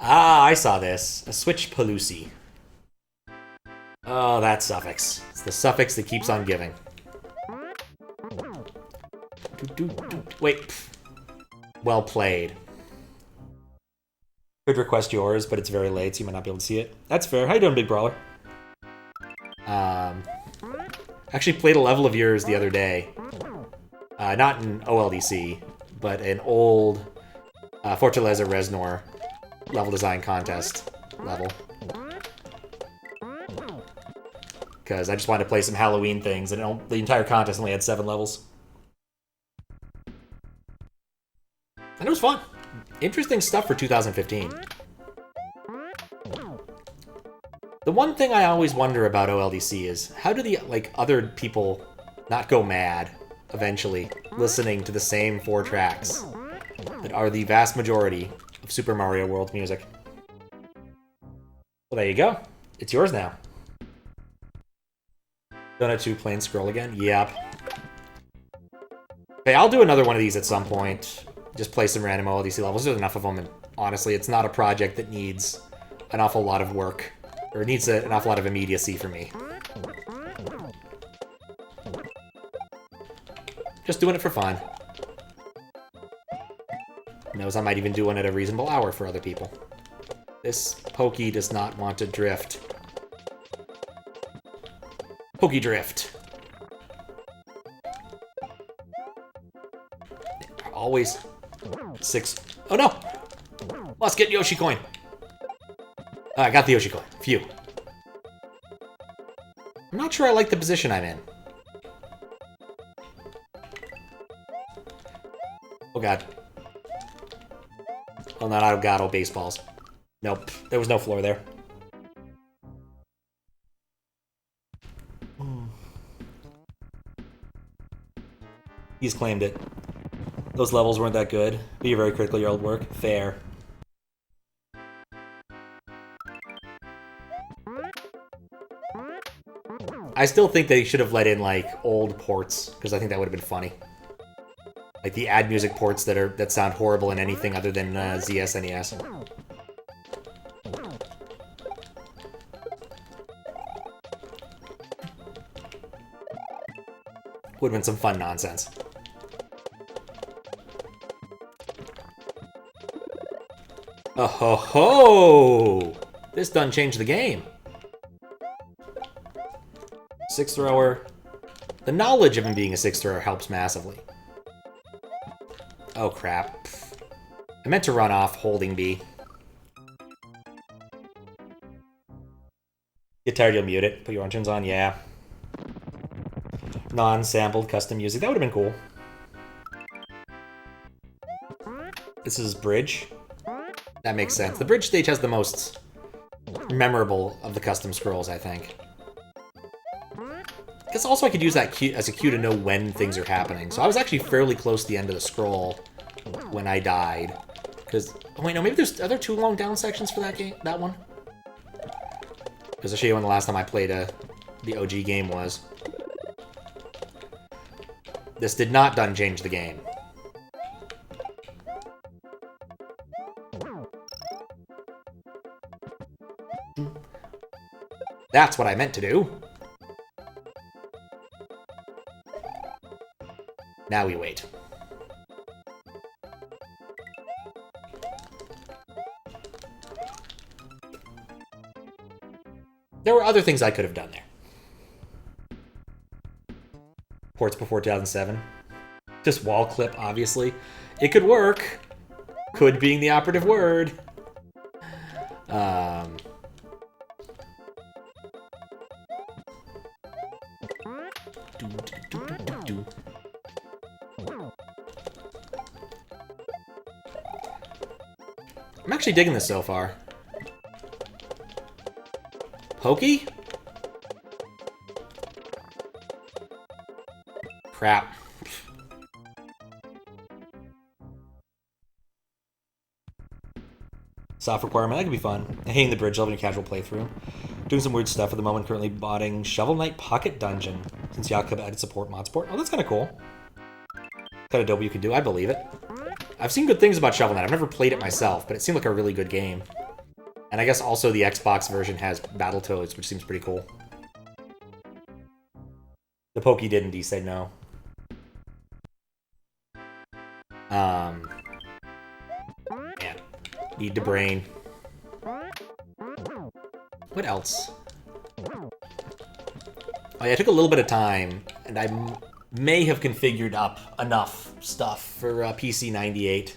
Ah, I saw this. A switch PALUSSY. Oh, that suffix. It's the suffix that keeps on giving. Wait. Well played. Could request yours, but it's very late, so you might not be able to see it. That's fair. How you doing, Big Brawler? Actually played a level of yours the other day. Not in OLDC, but an old Fortaleza Reznor level design contest level. Because I just wanted to play some Halloween things, and the entire contest only had 7 levels. And it was fun. Interesting stuff for 2015. The one thing I always wonder about OLDC is, how do the other people not go mad, eventually, listening to the same 4 tracks that are the vast majority of Super Mario World music? Well, there you go. It's yours now. Donut 2 plain scroll again? Yep. Okay, I'll do another one of these at some point. Just play some random OLDC levels. There's enough of them, and honestly, it's not a project that needs an awful lot of work. Or needs an awful lot of immediacy for me. Just doing it for fun. Who knows, I might even do one at a reasonable hour for other people. This Pokey does not want to drift. Pokey drift. Always 6. Oh no! Let's get Yoshi coin. I got the Yoshi coin. Phew. I'm not sure I like the position I'm in. Oh god. Oh no, I got all baseballs. Nope, there was no floor there. He's claimed it. Those levels weren't that good, but you're very critical of your old work. Fair. I still think they should have let in, old ports, because I think that would have been funny. Like the add music ports that sound horrible in anything other than ZSNES. Would have been some fun nonsense. Oh ho ho! This done changed the game. 6 thrower. The knowledge of him being a 6 thrower helps massively. Oh crap. I meant to run off holding B. Get tired, you'll mute it. Put your orange on, yeah. Non-sampled custom music. That would have been cool. This is Bridge. That makes sense. The Bridge stage has the most memorable of the custom scrolls, I think. I guess also I could use that cue as a cue to know when things are happening. So I was actually fairly close to the end of the scroll when I died. Because, oh wait, no, maybe are there 2 long down sections for that game? That one? Because I'll show you when the last time I played the OG game was. This did not done change the game. That's what I meant to do. Now we wait. There were other things I could have done there. Ports before 2007. Just wall clip, obviously. It could work. Could being the operative word. I'm actually digging this so far. Pokey? Crap. Soft requirement, that could be fun. Hating the bridge level in a casual playthrough. Doing some weird stuff at the moment, currently botting Shovel Knight Pocket Dungeon. Since Yakuza added support, mod support. Oh, that's kind of cool. Kind of dope you can do, I believe it. I've seen good things about Shovel Knight. I've never played it myself, but it seemed like a really good game. And I guess also the Xbox version has Battletoads, which seems pretty cool. The Pokey did indeed say no. Yeah. Need the brain. What else? Oh yeah, I took a little bit of time, and I may have configured up enough stuff for PC98.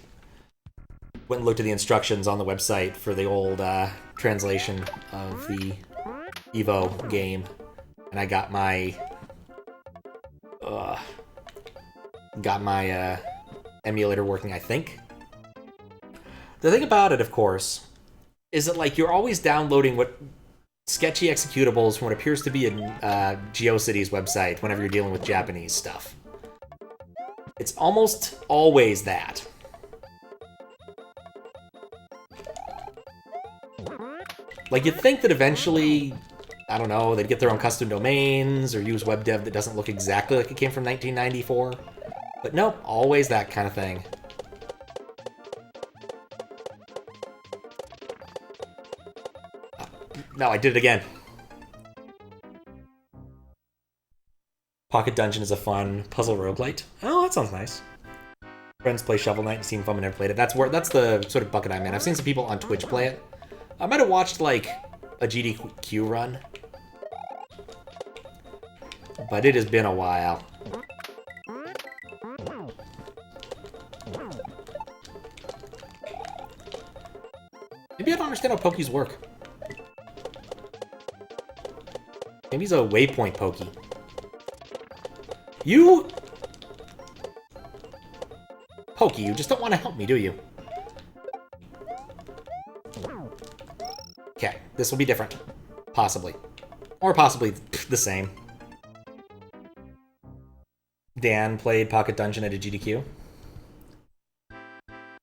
Went and looked at the instructions on the website for the old translation of the Evo game, and I got my emulator working, I think. The thing about it, of course, is that like you're always downloading what sketchy executables from what appears to be a GeoCities website whenever you're dealing with Japanese stuff. It's almost always that. Like, you'd think that eventually, I don't know, they'd get their own custom domains or use web dev that doesn't look exactly like it came from 1994. But nope, always that kind of thing. No, I did it again. Pocket Dungeon is a fun puzzle roguelite. Oh, that sounds nice. Friends play Shovel Knight and seen fun, but never played it. That's the sort of bucket I'm in. I've seen some people on Twitch play it. I might have watched like a GDQ run, but it has been a while. Maybe I don't understand how pokies work. Maybe he's a waypoint pokey. You... Pokey, you just don't want to help me, do you? Okay, this will be different. Possibly. Or possibly the same. Dan played Pocket Dungeon at a GDQ.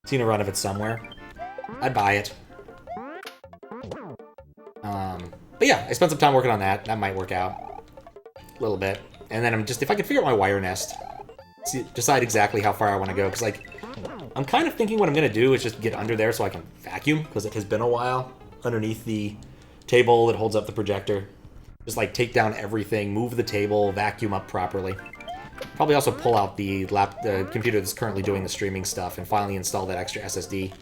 Seen a run of it somewhere. I'd buy it. But yeah, I spent some time working on that. That might work out. A little bit. And then I'm just, if I could figure out my wire nest, decide exactly how far I want to go. Because, like, I'm kind of thinking what I'm going to do is just get under there so I can vacuum. Because it has been a while. Underneath the table that holds up the projector. Just, like, take down everything, move the table, vacuum up properly. Probably also pull out the computer that's currently doing the streaming stuff and finally install that extra SSD.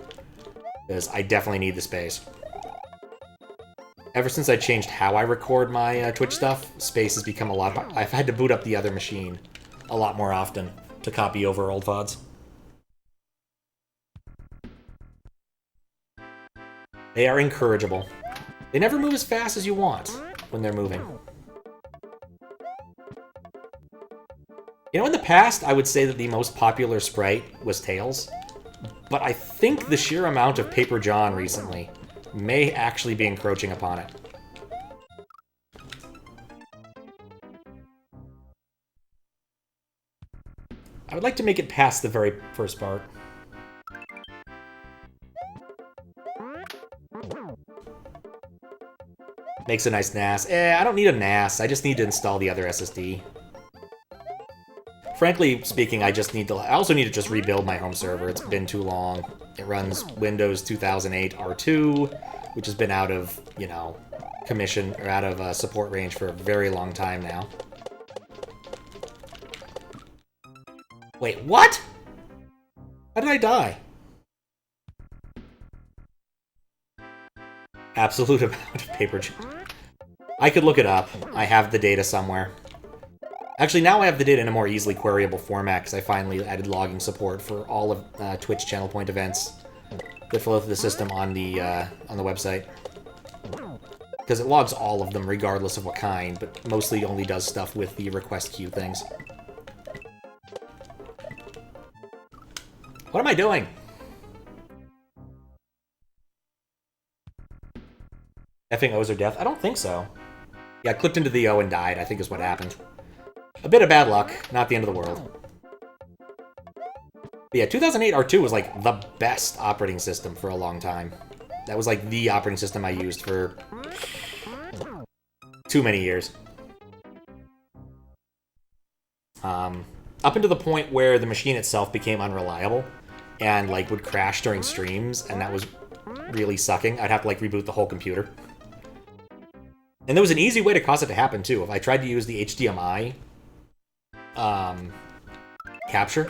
Because I definitely need the space. Ever since I changed how I record my Twitch stuff, space has become a lot harder. I've had to boot up the other machine a lot more often to copy over old VODs. They are incorrigible. They never move as fast as you want when they're moving. You know, in the past, I would say that the most popular sprite was Tails. But I think the sheer amount of Paper John recently may actually be encroaching upon it. I would like to make it past the very first part. Makes a nice NAS. I don't need a NAS. I just need to install the other SSD. Frankly speaking, I also need to just rebuild my home server. It's been too long. It runs Windows 2008 R2, which has been out of, you know, commission, or out of support range for a very long time now. Wait, what? How did I die? Absolute amount of paper. I could look it up. I have the data somewhere. Actually, now I have the data in a more easily queryable format because I finally added logging support for all of Twitch channel point events that flow through the system on the website. Because it logs all of them regardless of what kind, but mostly only does stuff with the request queue things. What am I doing? Effing O's are death? I don't think so. Yeah, I clipped into the O and died, I think is what happened. A bit of bad luck, not the end of the world. But yeah, 2008 R2 was like the best operating system for a long time. That was like the operating system I used for too many years. Up until the point where the machine itself became unreliable and like would crash during streams, and that was really sucking, I'd have to, like, reboot the whole computer. And there was an easy way to cause it to happen, too. If I tried to use the HDMI capture,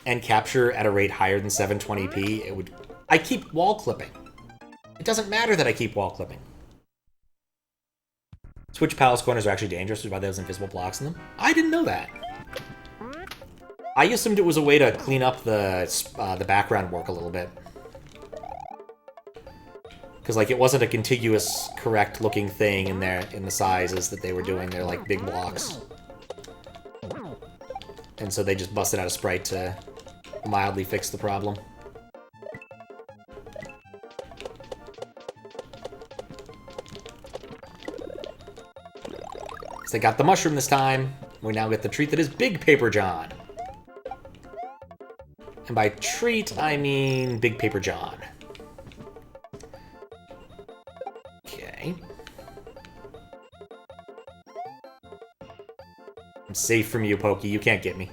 and capture at a rate higher than 720p, it would... I keep wall clipping. It doesn't matter that I keep wall clipping. Switch palace corners are actually dangerous, which is why there's invisible blocks in them. I didn't know that. I assumed it was a way to clean up the background work a little bit. Because, like, it wasn't a contiguous, correct-looking thing in the sizes that they were doing. They're, like, big blocks. And so they just busted out a sprite to mildly fix the problem. So they got the mushroom this time. We now get the treat that is Big Paper John. And by treat, I mean Big Paper John. Okay. I'm safe from you, Pokey. You can't get me.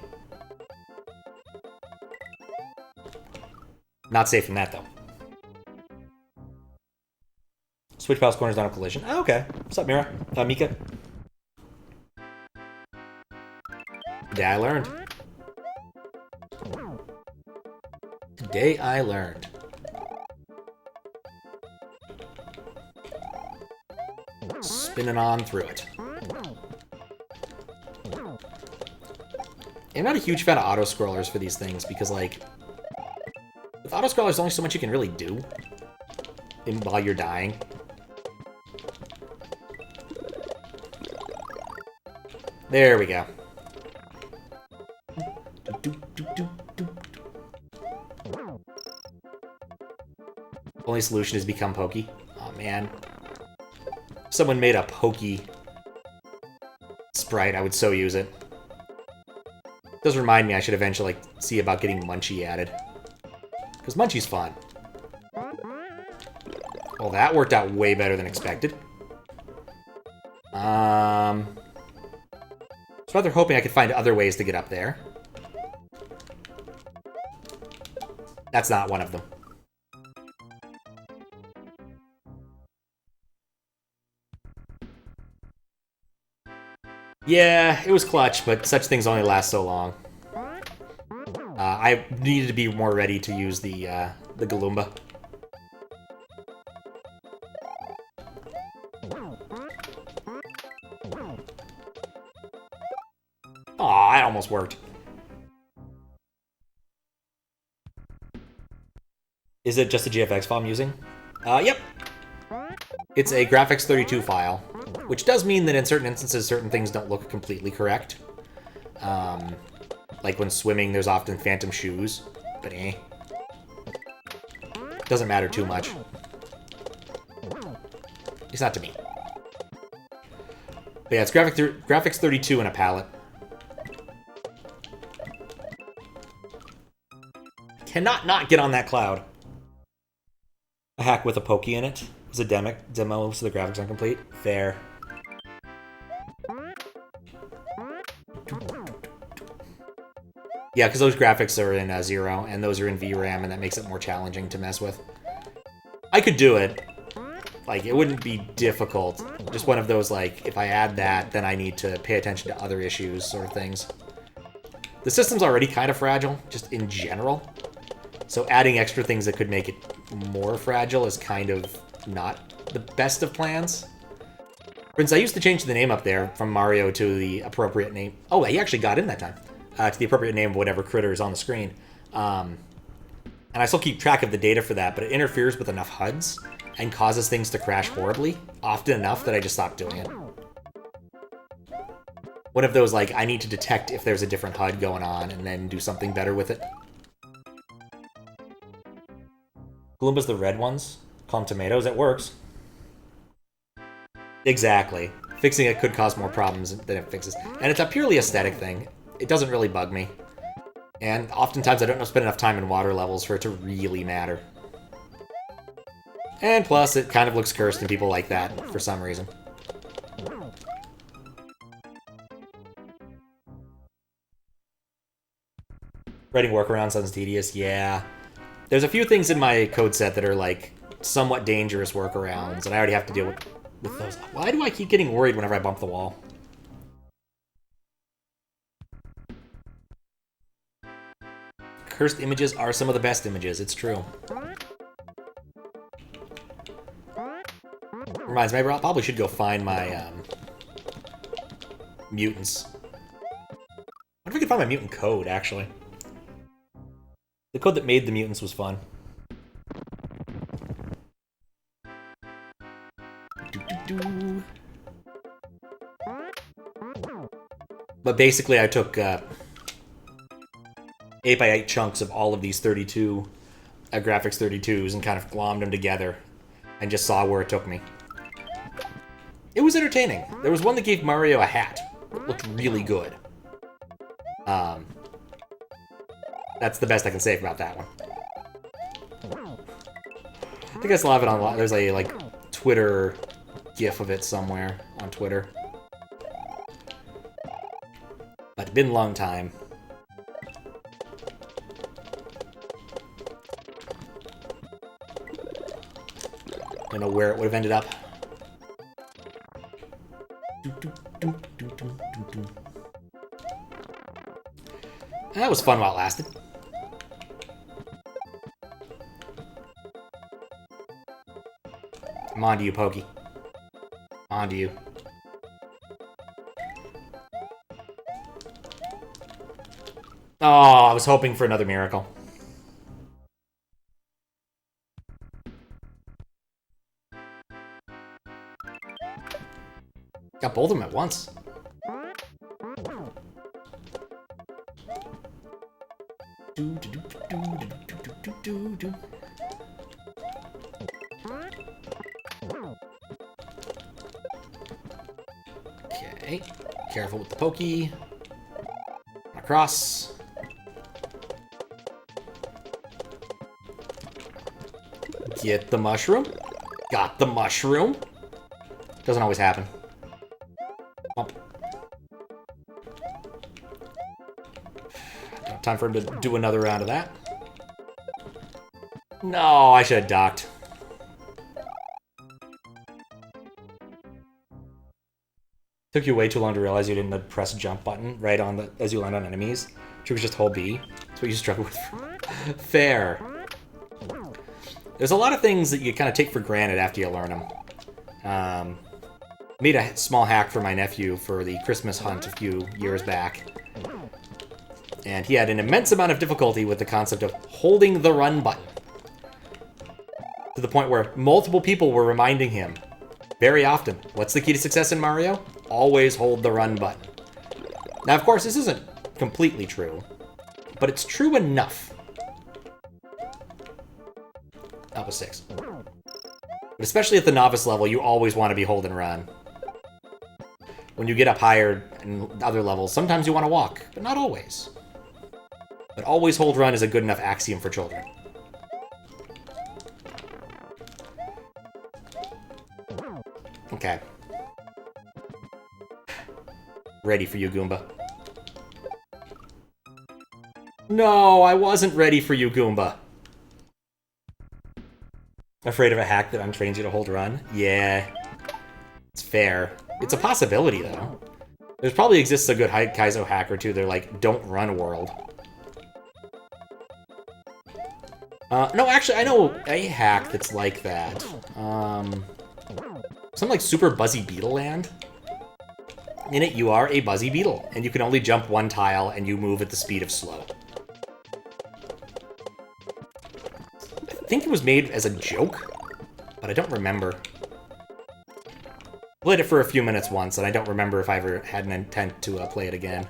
Not safe from that, though. Switch palace corners on a collision. Oh, okay. What's up, Mira? Mika? Today I learned. Today I learned. Spinning on through it. I'm not a huge fan of auto-scrollers for these things because, like, with auto-scrollers, there's only so much you can really do while you're dying. There we go. Only solution is become Pokey. Oh, man. If someone made a Pokey sprite, I would so use it. Does remind me I should eventually, like, see about getting Munchie added. Because Munchie's fun. Well, that worked out way better than expected. I was rather hoping I could find other ways to get up there. That's not one of them. Yeah, it was clutch, but such things only last so long. I needed to be more ready to use the Galumba. Aw, it almost worked. Is it just a GFX file I'm using? Yep. It's a graphics32 file, which does mean that in certain instances, certain things don't look completely correct. Like when swimming, there's often phantom shoes, but eh. Doesn't matter too much. It's not to me. But yeah, it's graphics32 in a palette. Cannot not get on that cloud. A hack with a Pokey in it. It was a demo, so the graphics aren't complete. Fair. Yeah, because those graphics are in 0, and those are in VRAM, and that makes it more challenging to mess with. I could do it. Like, it wouldn't be difficult. Just one of those, like, if I add that, then I need to pay attention to other issues, sort of things. The system's already kind of fragile, just in general. So adding extra things that could make it more fragile is kind of not the best of plans. For instance, I used to change the name up there from Mario to the appropriate name. Oh, he actually got in that time. To the appropriate name of whatever critter is on the screen. And I still keep track of the data for that, but it interferes with enough HUDs and causes things to crash horribly, often enough that I just stopped doing it. One of those, like, I need to detect if there's a different HUD going on and then do something better with it. Gloomba's the red ones. Call them tomatoes. It works. Exactly. Fixing it could cause more problems than it fixes. And it's a purely aesthetic thing. It doesn't really bug me. And oftentimes I don't spend enough time in water levels for it to really matter. And plus, it kind of looks cursed and people like that for some reason. Writing workaround sounds tedious. Yeah. There's a few things in my code set that are, like, somewhat dangerous workarounds, and I already have to deal with those. Why do I keep getting worried whenever I bump the wall? Cursed images are some of the best images, it's true. Reminds me, I probably should go find my, mutants. I wonder if I can find my mutant code, actually. The code that made the mutants was fun. But basically, I took 8x8 chunks of all of these 32 graphics 32s and kind of glommed them together and just saw where it took me. It was entertaining. There was one that gave Mario a hat. It looked really good. That's the best I can say about that one. I think I still have it on. There's a, like, Twitter GIF of it somewhere on Twitter. But it's been a long time. I don't know where it would have ended up. That was fun while it lasted. I'm on to you, Pokey. On to you. Oh, I was hoping for another miracle. Got both of them at once. Okay, careful with the pokey. Across. Get the mushroom. Got the mushroom. Doesn't always happen. Bump. Time for him to do another round of that. No, I should have ducked. Took you way too long to realize you didn't press jump button right on the as you land on enemies. Which was just hold B. That's what you struggle with. Fair. There's a lot of things that you kind of take for granted after you learn them. Made a small hack for my nephew for the Christmas hunt a few years back. And he had an immense amount of difficulty with the concept of holding the run button. To the point where multiple people were reminding him very often, what's the key to success in Mario? Always hold the run button. Now, of course, this isn't completely true, but it's true enough. That was 6. But especially at the novice level, you always want to be hold and run. When you get up higher in other levels, sometimes you want to walk, but not always. But always hold run is a good enough axiom for children. Okay. Ready for you, Goomba. No, I wasn't ready for you, Goomba. Afraid of a hack that untrains you to hold run? Yeah. It's fair. It's a possibility, though. There's probably exists a good Kaizo hack or two. They're like, don't run world. No, actually, I know a hack that's like that. Something like Super Buzzy Beetle Land. In it, you are a Buzzy Beetle, and you can only jump one tile, and you move at the speed of slow. I think it was made as a joke, but I don't remember. Played it for a few minutes once, and I don't remember if I ever had an intent to play it again.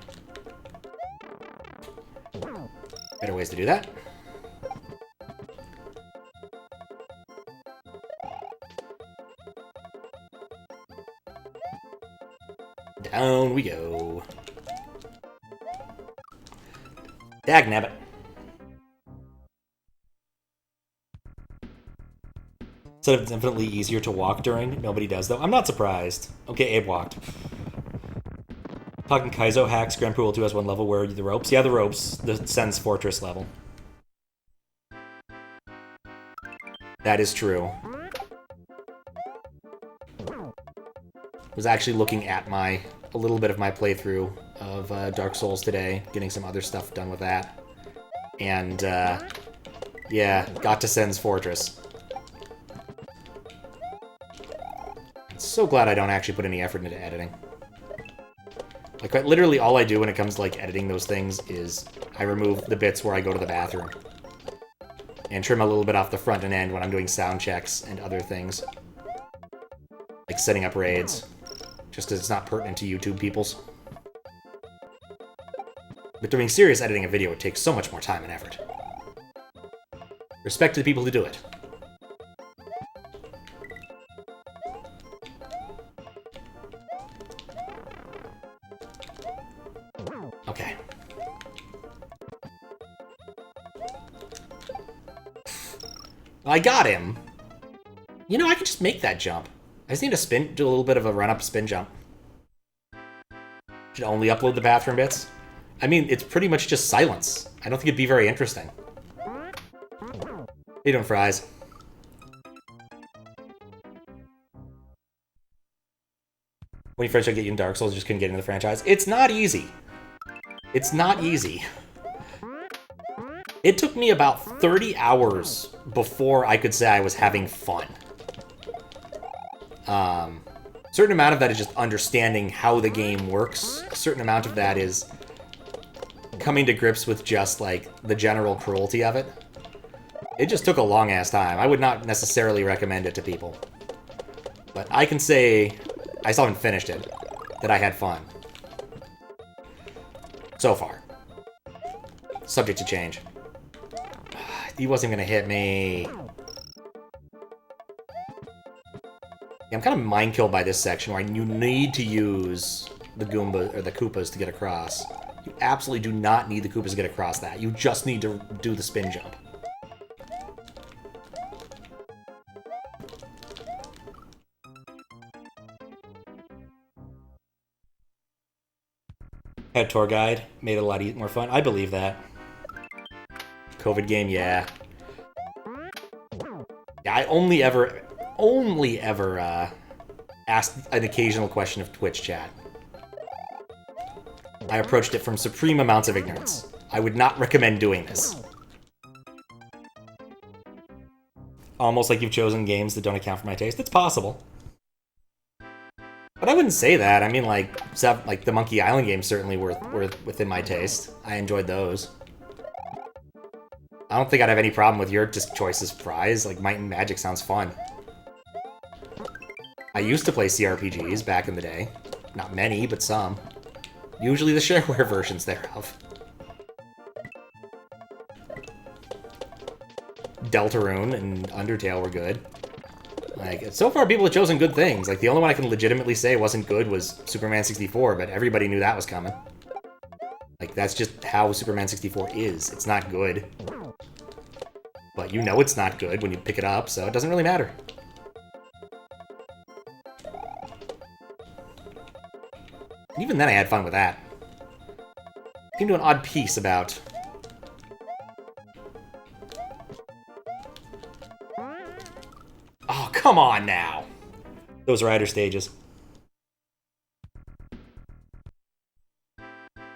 Better ways to do that. Down we go. Dagnabbit. Said it's infinitely easier to walk during. Nobody does, though. I'm not surprised. Okay, Abe walked. Talking Kaizo hacks, Grand Pool 2 has one level where the ropes. Yeah, the ropes. The Sen's Fortress level. That is true. Was actually looking at a little bit of my playthrough of Dark Souls today, getting some other stuff done with that. And, yeah, got to Sen's Fortress. I'm so glad I don't actually put any effort into editing. Like, literally all I do when it comes to, like, editing those things is I remove the bits where I go to the bathroom. And trim a little bit off the front and end when I'm doing sound checks and other things. Like setting up raids. Just as it's not pertinent to YouTube peoples. But doing serious editing a video would take so much more time and effort. Respect to the people who do it. Okay. I got him. You know, I could just make that jump. I just need to do a little bit of a run-up spin jump. Should only upload the bathroom bits. I mean, it's pretty much just silence. I don't think it'd be very interesting. How you doing, Fries? When you first tried to get you in Dark Souls, you just couldn't get into the franchise. It's not easy. It's not easy. It took me about 30 hours before I could say I was having fun. A certain amount of that is just understanding how the game works. A certain amount of that is coming to grips with just, like, the general cruelty of it. It just took a long-ass time. I would not necessarily recommend it to people. But I can say, I still haven't finished it, that I had fun. So far. Subject to change. He wasn't gonna hit me. Yeah, I'm kind of mind-killed by this section where you need to use the Goomba or the Koopas to get across. You absolutely do not need the Koopas to get across that. You just need to do the spin jump. Had tour guide, made it a lot more fun. I believe that. COVID game, yeah. Yeah, I only ever asked an occasional question of Twitch chat. I approached it from supreme amounts of ignorance. I would not recommend doing this. Almost like you've chosen games that don't account for my taste. It's possible. But I wouldn't say that. I mean, like the Monkey Island games certainly were within my taste. I enjoyed those. I don't think I'd have any problem with your just choices, Fries. Like, Might and Magic sounds fun. I used to play CRPGs back in the day. Not many, but some. Usually the shareware versions thereof. Deltarune and Undertale were good. Like, so far people have chosen good things. Like, the only one I can legitimately say wasn't good was Superman 64, but everybody knew that was coming. Like, that's just how Superman 64 is. It's not good. But you know it's not good when you pick it up, so it doesn't really matter. And even then I had fun with that. Came to an odd piece about... Oh, come on now! Those rider stages.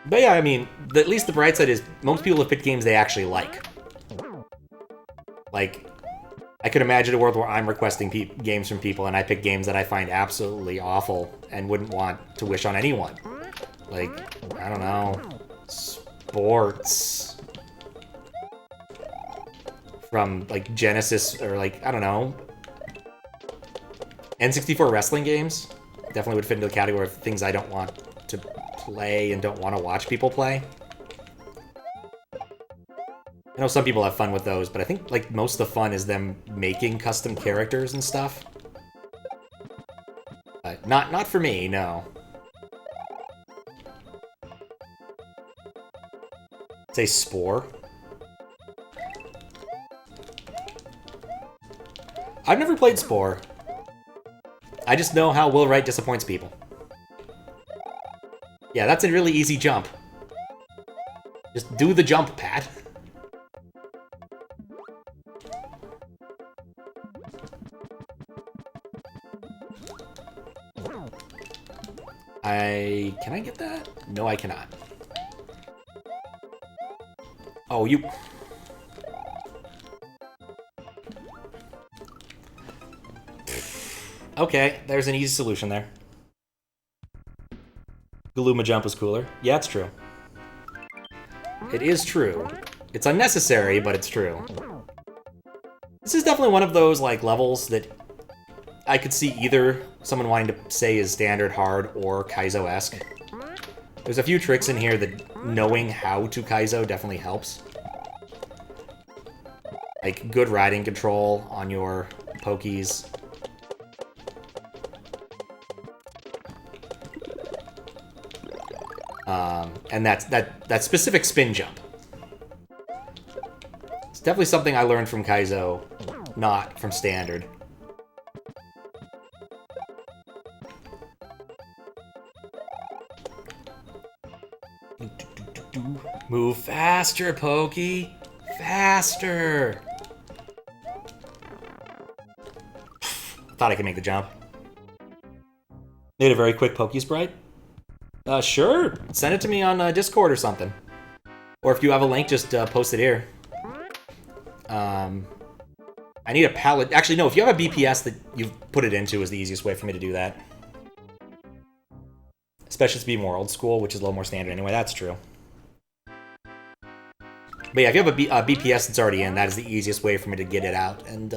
But yeah, I mean, at least the bright side is most people have picked games they actually like. Like, I could imagine a world where I'm requesting games from people and I pick games that I find absolutely awful and wouldn't want to wish on anyone. Like, I don't know, sports. From, like, Genesis, or, like, I don't know, N64 wrestling games. Definitely would fit into the category of things I don't want to play and don't want to watch people play. I know some people have fun with those, but I think, like, most of the fun is them making custom characters and stuff. But not for me, no. Say Spore. I've never played Spore. I just know how Will Wright disappoints people. Yeah, that's a really easy jump. Just do the jump, Pat. Can I get that? No, I cannot. Oh, you... Okay, there's an easy solution there. Galuma jump is cooler. Yeah, it's true. It is true. It's unnecessary, but it's true. This is definitely one of those, like, levels that I could see either someone wanting to say is standard hard or Kaizo-esque. There's a few tricks in here that knowing how to Kaizo definitely helps. Like, good riding control on your Pokies. And that specific spin jump. It's definitely something I learned from Kaizo, not from standard. Move faster, Pokey! Faster! Thought I could make the jump. Need a very quick Poke Sprite? Sure. Send it to me on Discord or something. Or if you have a link, just post it here. I need a palette. Actually, no, if you have a BPS that you've put it into is the easiest way for me to do that. Especially to be more old school, which is a little more standard anyway. That's true. But yeah, if you have a BPS that's already in, that is the easiest way for me to get it out and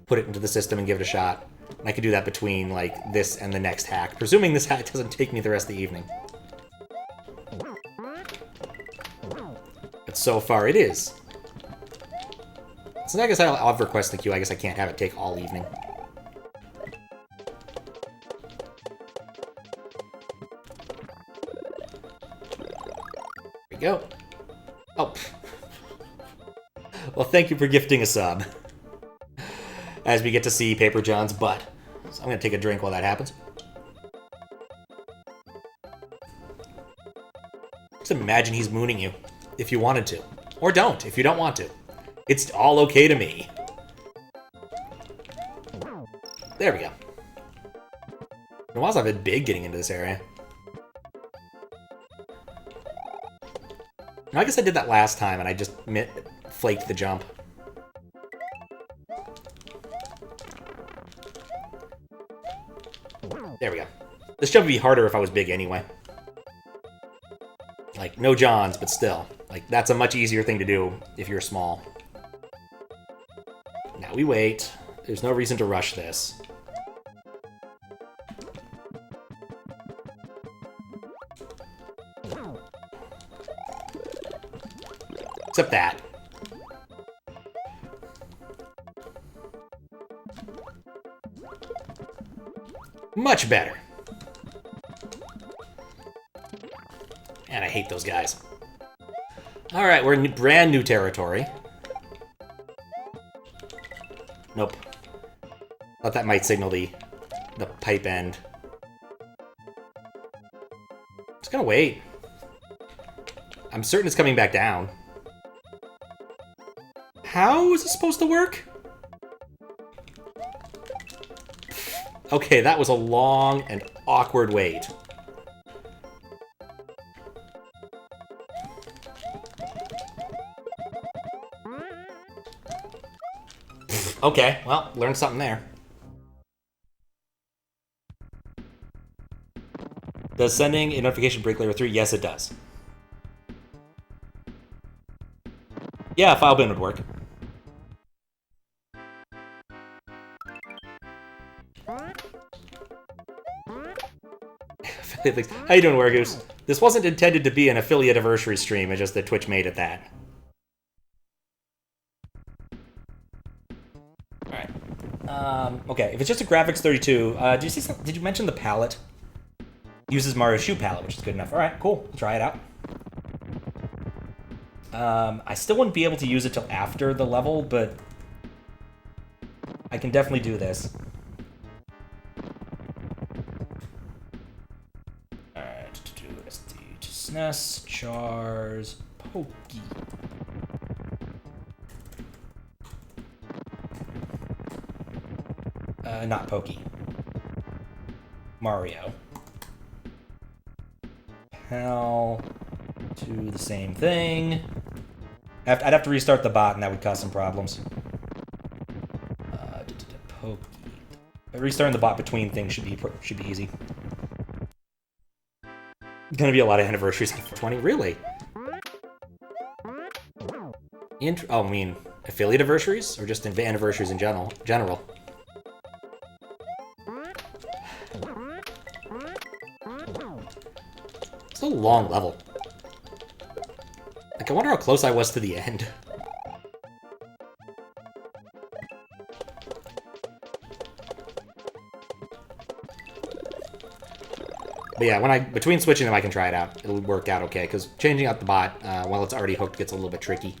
put it into the system and give it a shot. And I could do that between, like, this and the next hack, presuming this hack doesn't take me the rest of the evening. But so far, it is. So I guess I'll have request the queue. I guess I can't have it take all evening. There we go. Oh. Well, thank you for gifting a sub. As we get to see Paper John's butt. So I'm going to take a drink while that happens. Just imagine he's mooning you, if you wanted to. Or don't, if you don't want to. It's all okay to me. There we go. In a while, I've been big getting into this area. Now, I guess I did that last time, and I just flaked the jump. There we go. This jump would be harder if I was big anyway. Like, no Johns, but still. Like, that's a much easier thing to do if you're small. Now we wait. There's no reason to rush this. Except that. Much better. And I hate those guys. Alright, we're in brand new territory. Nope. Thought that might signal the pipe end. Just gonna wait. I'm certain it's coming back down. How is it supposed to work? Okay, that was a long and awkward wait. Okay, well, learned something there. Does sending a notification break layer 3? Yes, it does. Yeah, file bin would work. How you doing, Wergoose? This wasn't intended to be an affiliate anniversary stream, it's just that Twitch made it that. Alright. Okay, if it's just a graphics 32, did you mention the palette? Uses Mario Shoe palette, which is good enough. Alright, cool. Try it out. I still wouldn't be able to use it till after the level, but I can definitely do this. Alright, SD to SNES, Chars, Pokey. Not Pokey. Mario. somehow to the same thing. I'd have to restart the bot, and that would cause some problems. Restarting the bot between things should be easy. Gonna be a lot of anniversaries on 420, really? Oh, I mean, affiliate anniversaries, or just anniversaries in general? It's a long level. Like, I wonder how close I was to the end. But yeah, between switching them, I can try it out. It'll work out okay, because changing out the bot while it's already hooked gets a little bit tricky.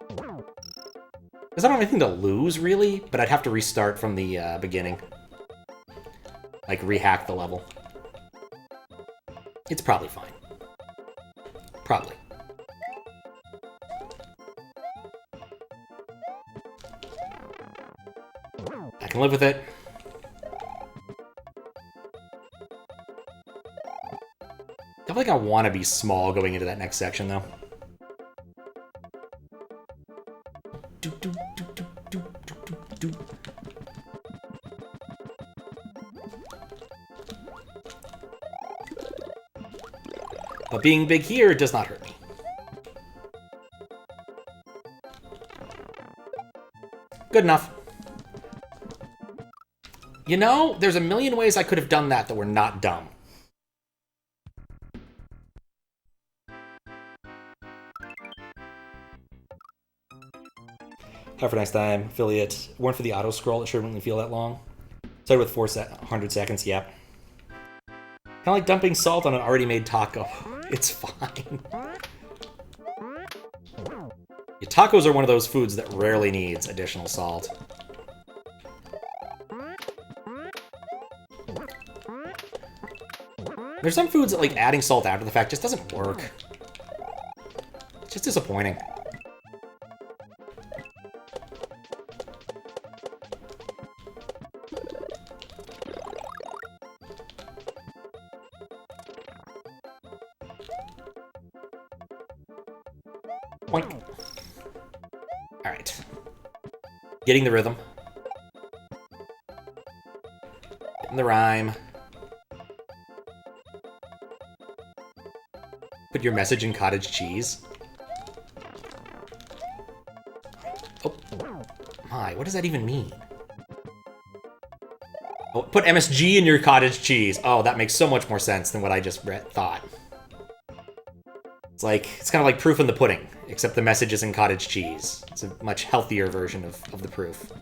Because I don't have anything to lose, really, but I'd have to restart from the beginning. Like, rehack the level. It's probably fine. Probably. I can live with it. I feel like I want to be small going into that next section, though. But being big here does not hurt me. Good enough. You know, there's a million ways I could have done that were not dumb. Have for next time, affiliate. Weren't for the auto scroll, it shouldn't really feel that long. Started with 400 seconds, yep. Kind of like dumping salt on an already made taco. It's fine. Yeah, tacos are one of those foods that rarely needs additional salt. There's some foods that, like, adding salt after the fact just doesn't work. It's just disappointing. Boink. Alright. Getting the rhythm. Getting the rhyme. Put your message in cottage cheese. Oh. My, what does that even mean? Oh, put MSG in your cottage cheese. Oh, that makes so much more sense than what I just thought. It's kind of like proof in the pudding, except the message is in cottage cheese. It's a much healthier version of the proof.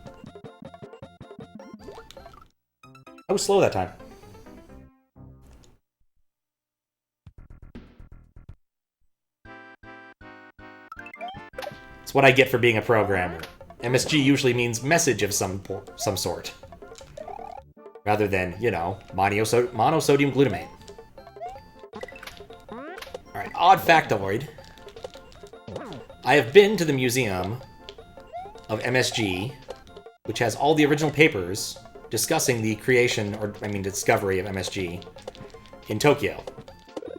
I was slow that time. It's what I get for being a programmer. MSG usually means message of some sort. Rather than, you know, monosodium glutamate. Alright, odd factoid. I have been to the museum of MSG, which has all the original papers discussing the creation, discovery of MSG in Tokyo.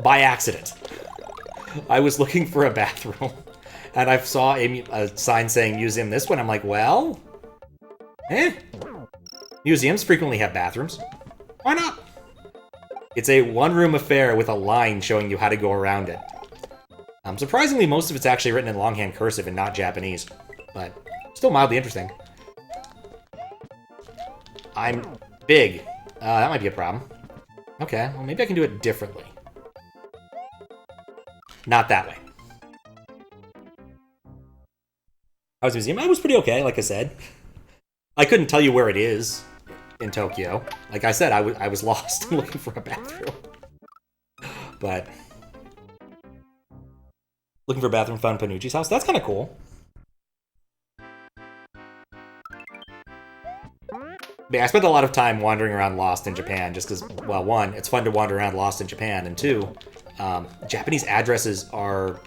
By accident. I was looking for a bathroom, and I saw a sign saying museum this one. I'm like, well, museums frequently have bathrooms. Why not? It's a one-room affair with a line showing you how to go around it. Surprisingly, most of it's actually written in longhand cursive and not Japanese, but still mildly interesting. I'm big. That might be a problem. Okay, well, maybe I can do it differently. Not that way. I was museum. I was pretty okay, like I said. I couldn't tell you where it is in Tokyo. Like I said, I was lost looking for a bathroom. But looking for a bathroom found Panucci's house. That's kind of cool. Yeah, I spent a lot of time wandering around Lost in Japan just because, well, one, it's fun to wander around Lost in Japan, and two, Japanese addresses are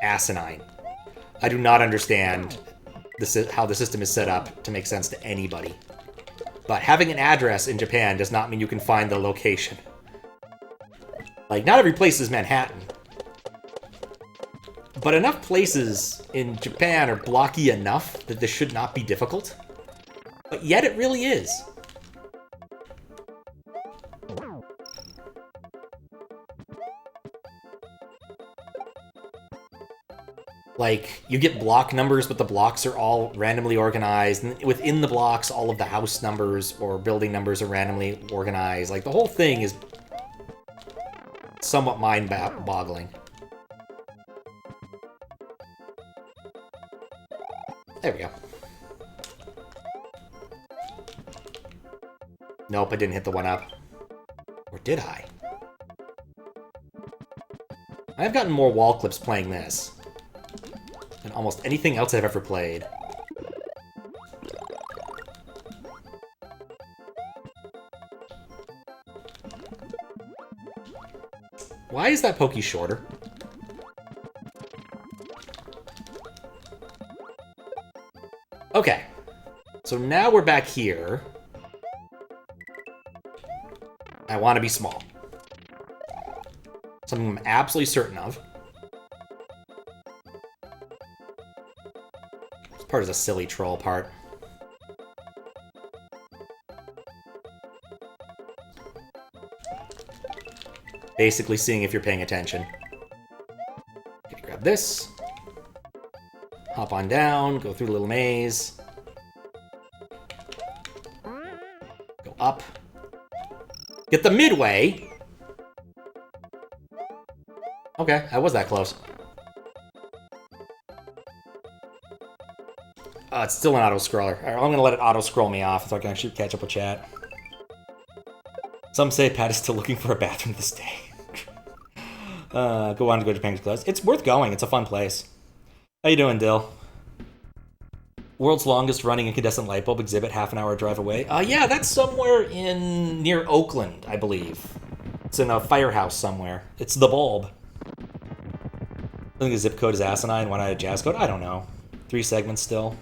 asinine. I do not understand how the system is set up to make sense to anybody. But having an address in Japan does not mean you can find the location. Like, not every place is Manhattan. But enough places in Japan are blocky enough that this should not be difficult. But yet it really is. Like, you get block numbers, but the blocks are all randomly organized. And within the blocks, all of the house numbers or building numbers are randomly organized. Like, the whole thing is somewhat mind-boggling. There we go. Nope, I didn't hit the one up. Or did I? I've gotten more wall clips playing this than almost anything else I've ever played. Why is that pokey shorter? Okay. So now we're back here. I want to be small. Something I'm absolutely certain of. This part is a silly troll part. Basically seeing if you're paying attention. Okay, grab this. Hop on down, go through the little maze. Go up. Get the midway! Okay, I was that close. It's still an auto-scroller. Alright, I'm gonna let it auto-scroll me off so I can actually catch up with chat. Some say Pat is still looking for a bathroom this day. Go on to go to Japan's Class. It's worth going. It's a fun place. How you doing, Dill? World's longest running incandescent light bulb exhibit, half-an-hour drive away. Yeah, that's somewhere near Oakland, I believe. It's in a firehouse somewhere. It's the bulb. I think the zip code is asinine. Why not a jazz code? I don't know. 3 segments still.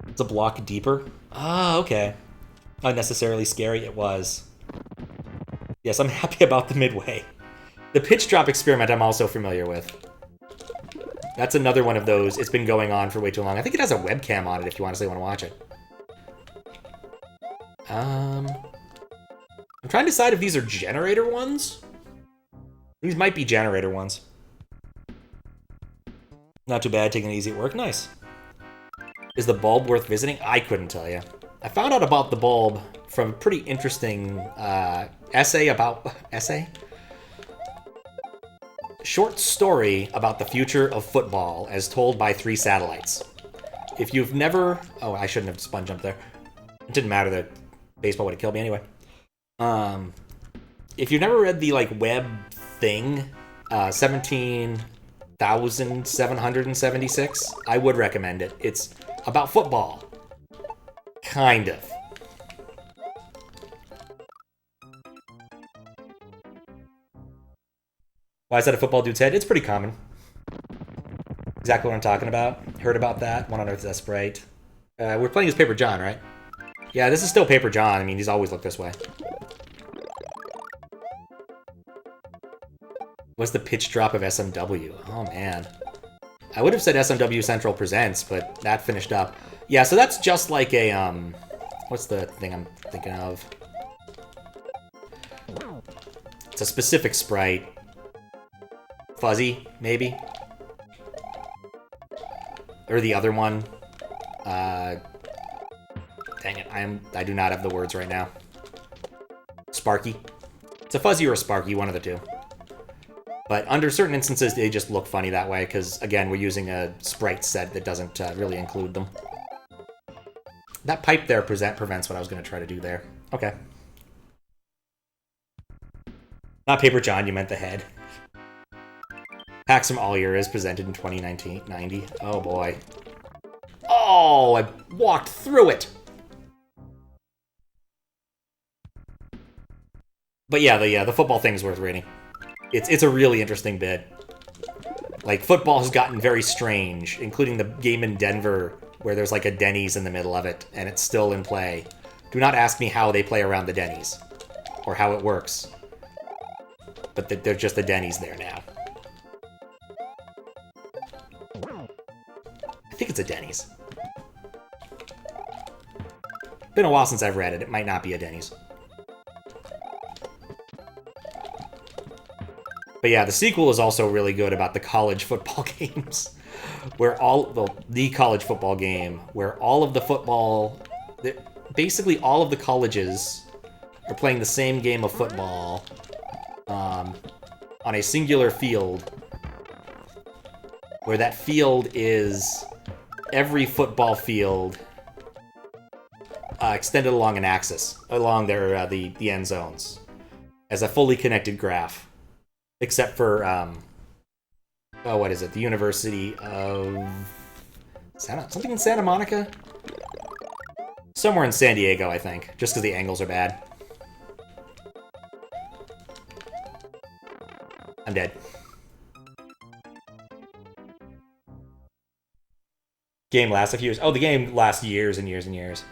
It's a block deeper. Okay. Unnecessarily scary, it was. Yes, I'm happy about the midway. The pitch drop experiment I'm also familiar with. That's another one of those. It's been going on for way too long. I think it has a webcam on it if you honestly want to watch it. I'm trying to decide if these are generator ones. These might be generator ones. Not too bad, taking it easy at work. Nice. Is the bulb worth visiting? I couldn't tell you. I found out about the bulb from a pretty interesting essay about... Essay? Short story about the future of football as told by 3 satellites. If you've never... Oh, I shouldn't have spun jumped there. It didn't matter, the baseball would have killed me anyway. If you've never read the, like, web thing, 17,776, I would recommend it. It's about football. Kind of. Why is that a football dude's head? It's pretty common. Exactly what I'm talking about. Heard about that. What on earth is that sprite? We're playing as Paper John, right? Yeah, this is still Paper John. I mean, he's always looked this way. What's the pitch drop of SMW? Oh, man. I would have said SMW Central Presents, but that finished up. Yeah, so that's just like a, what's the thing I'm thinking of? It's a specific sprite. Fuzzy, maybe? Or the other one. Dang it, I do not have the words right now. Sparky. It's a Fuzzy or a Sparky, one of the two. But under certain instances, they just look funny that way, because, again, we're using a sprite set that doesn't really include them. That pipe there prevents what I was going to try to do there. Okay. Not Paper John, you meant the head. Packs from All Year is presented in 2090. Oh, boy. Oh, I walked through it! But yeah, the football thing is worth reading. It's a really interesting bit. Like, football has gotten very strange, including the game in Denver, where there's like a Denny's in the middle of it, and it's still in play. Do not ask me how they play around the Denny's, or how it works. but they're just the Denny's there now. I think it's a Denny's. Been a while since I've read it. It might not be a Denny's. But yeah, the sequel is also really good about the college football games. Where the college football game, where all of the football... Basically all of the colleges are playing the same game of football on a singular field, where that field is every football field extended along an axis, along their the end zones, as a fully connected graph, except for oh, what is it? The University of something in Santa Monica, somewhere in San Diego, I think, just because the angles are bad. I'm dead. Game lasts a few years. Oh, the game lasts years and years and years.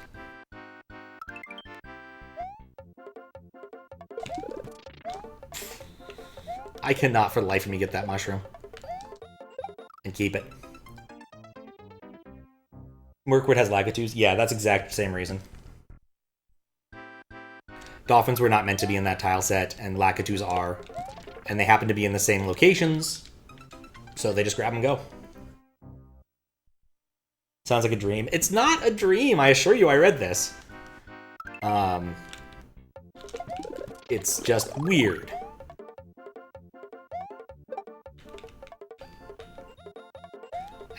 I cannot for the life of me get that mushroom. And keep it. Mirkwood has Lakitus? Yeah, that's exact same reason. Dolphins were not meant to be in that tile set, and Lakitus are. And they happen to be in the same locations, so they just grab and go. Sounds like a dream. It's not a dream, I assure you, I read this. It's just weird.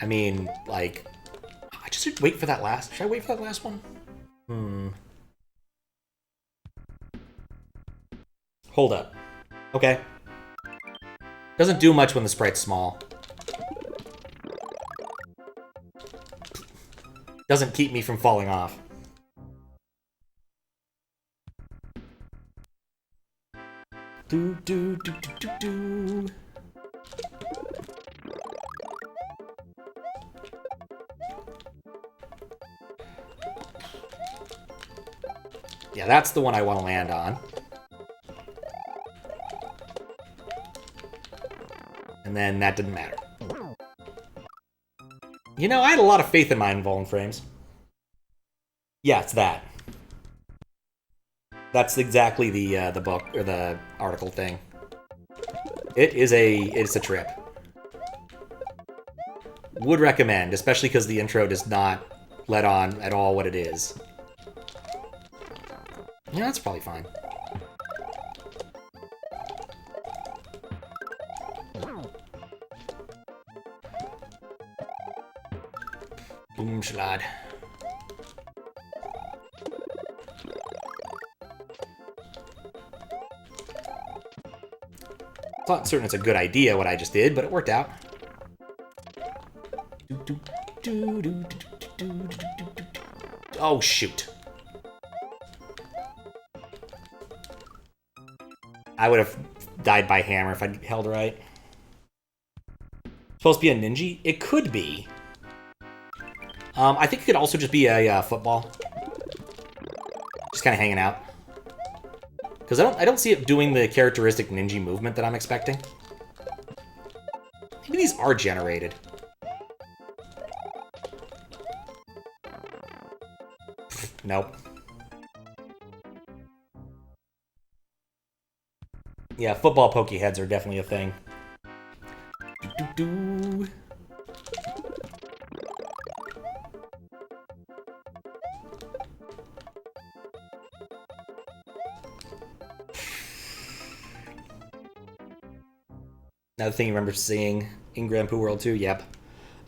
I mean, like, I just should wait for that last... Should I wait for that last one? Hold up. Okay. Doesn't do much when the sprite's small. Doesn't keep me from falling off. Do do do do do do. Yeah, that's the one I want to land on. And then that didn't matter. You know, I had a lot of faith in my invuln frames. Yeah, it's that. That's exactly the book or the article thing. It's a trip. Would recommend, especially because the intro does not let on at all what it is. Yeah, that's probably fine. Boom schlad. Not certain it's a good idea what I just did, but it worked out. Oh shoot. I would have died by hammer if I'd held right. Supposed to be a ninja? It could be. I think it could also just be a football. Just kind of hanging out. Because I don't see it doing the characteristic ninja movement that I'm expecting. Maybe these are generated. Nope. Yeah, football pokey heads are definitely a thing. Do-do-do. Another thing you remember seeing in Grand Poo World 2? Yep.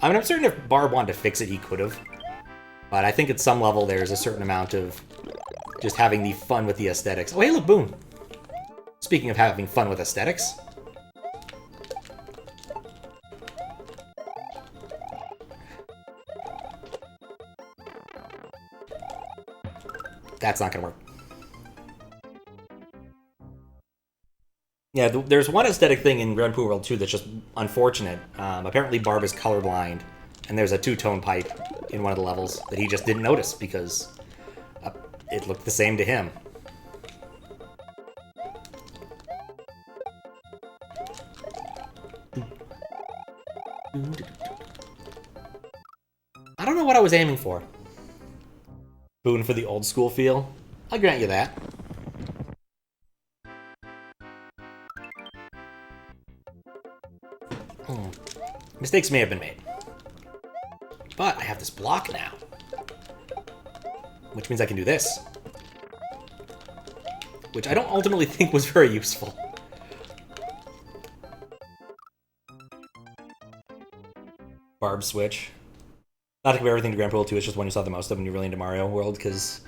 I mean, I'm certain if Barb wanted to fix it, he could have. But I think at some level there's a certain amount of just having the fun with the aesthetics. Oh, hey, look, Boone. Speaking of having fun with aesthetics. That's not going to work. Yeah, there's one aesthetic thing in Grand Poo World 2 that's just unfortunate. Apparently Barb is colorblind, and there's a two-tone pipe in one of the levels that he just didn't notice because it looked the same to him. was aiming for. Boon for the old school feel. I'll grant you that. Mistakes may have been made. But I have this block now. Which means I can do this. Which I don't ultimately think was very useful. Barb switch. Not to compare everything to Grand Prix World 2, it's just one you saw the most of when you're really into Mario World, because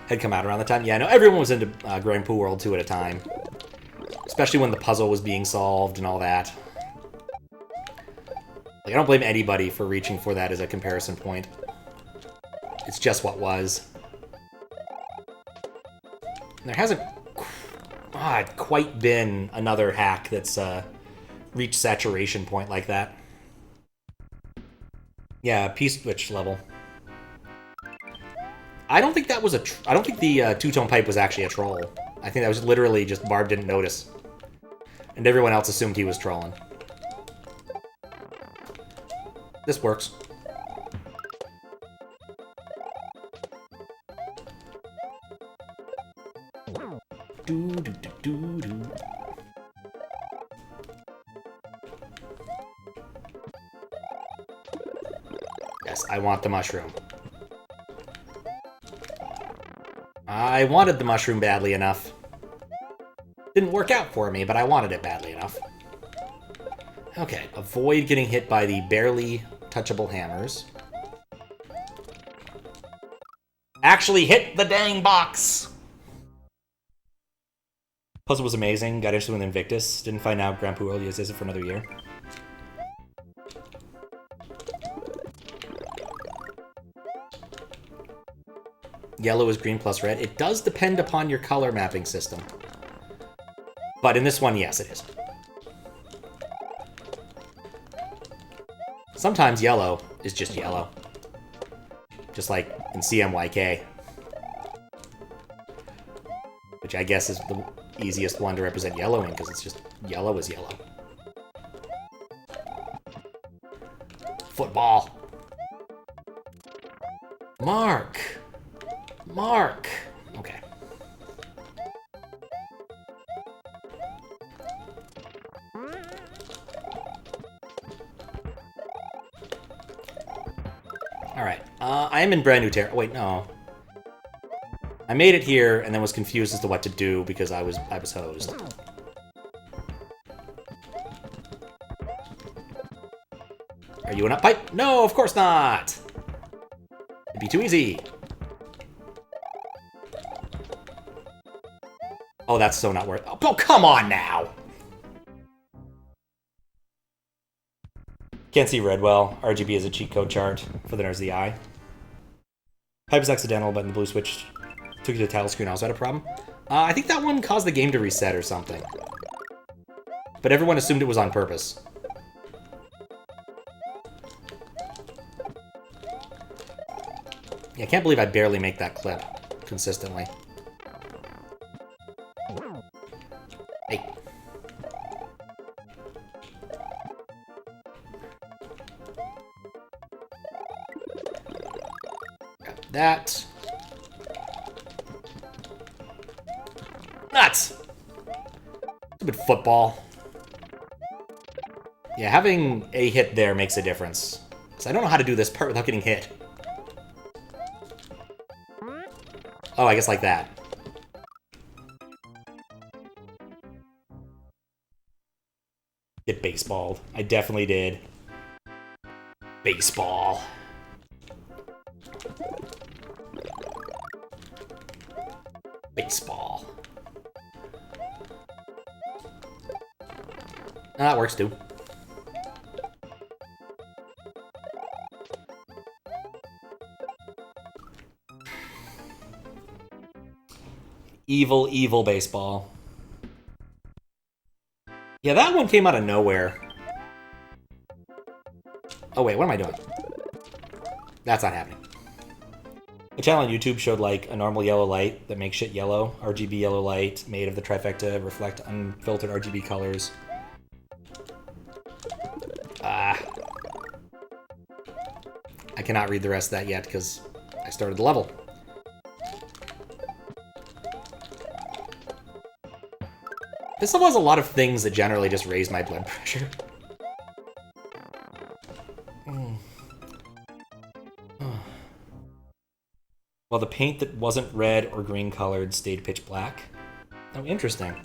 it had come out around the time. Yeah, I know everyone was into Grand Prix World 2 at a time. Especially when the puzzle was being solved and all that. Like, I don't blame anybody for reaching for that as a comparison point. It's just what was. And there hasn't quite been another hack that's reached saturation point like that. Yeah, P-switch level. I don't think that was I don't think the two-tone pipe was actually a troll. I think that was literally just Barb didn't notice. And everyone else assumed he was trolling. This works. Yes, I want the mushroom. I wanted the mushroom badly enough. Didn't work out for me, but I wanted it badly enough. Okay, avoid getting hit by the barely touchable hammers. Actually hit the dang box! Puzzle was amazing. Got interested with Invictus. Didn't find out Grand Prix World uses it for another year. Yellow is green plus red. It does depend upon your color mapping system. But in this one, yes, it is. Sometimes yellow is just yellow. Just like in CMYK. Which I guess is the easiest one to represent yellow in, because it's just yellow is yellow. Football. Mark. Mark. Okay. Alright. I am in brand new territory. Wait, no. I made it here and then was confused as to what to do because I was hosed. Are you an up pipe? No, of course not! It'd be too easy. Oh, that's so not worth it. Oh, come on now! Can't see red well. RGB is a cheat code chart for the nerves of the eye. Pipe is accidental, but the blue switch took you to the title screen. Also had a problem. I think that one caused the game to reset or something. But everyone assumed it was on purpose. Yeah, I can't believe I barely make that clip consistently. Hey. Got that. Nuts! Stupid football. Yeah, having a hit there makes a difference. Because I don't know how to do this part without getting hit. Oh, I guess like that. Get baseballed. I definitely did. Baseball. Baseball. That works too. Evil, evil baseball. Yeah, that one came out of nowhere. Oh wait, what am I doing? That's not happening. A channel on YouTube showed like a normal yellow light that makes shit yellow. RGB yellow light made of the trifecta reflect unfiltered RGB colors. I I cannot read the rest of that yet because I started the level. This level has a lot of things that generally just raise my blood pressure. Well, the paint that wasn't red or green colored stayed pitch black. Oh, interesting.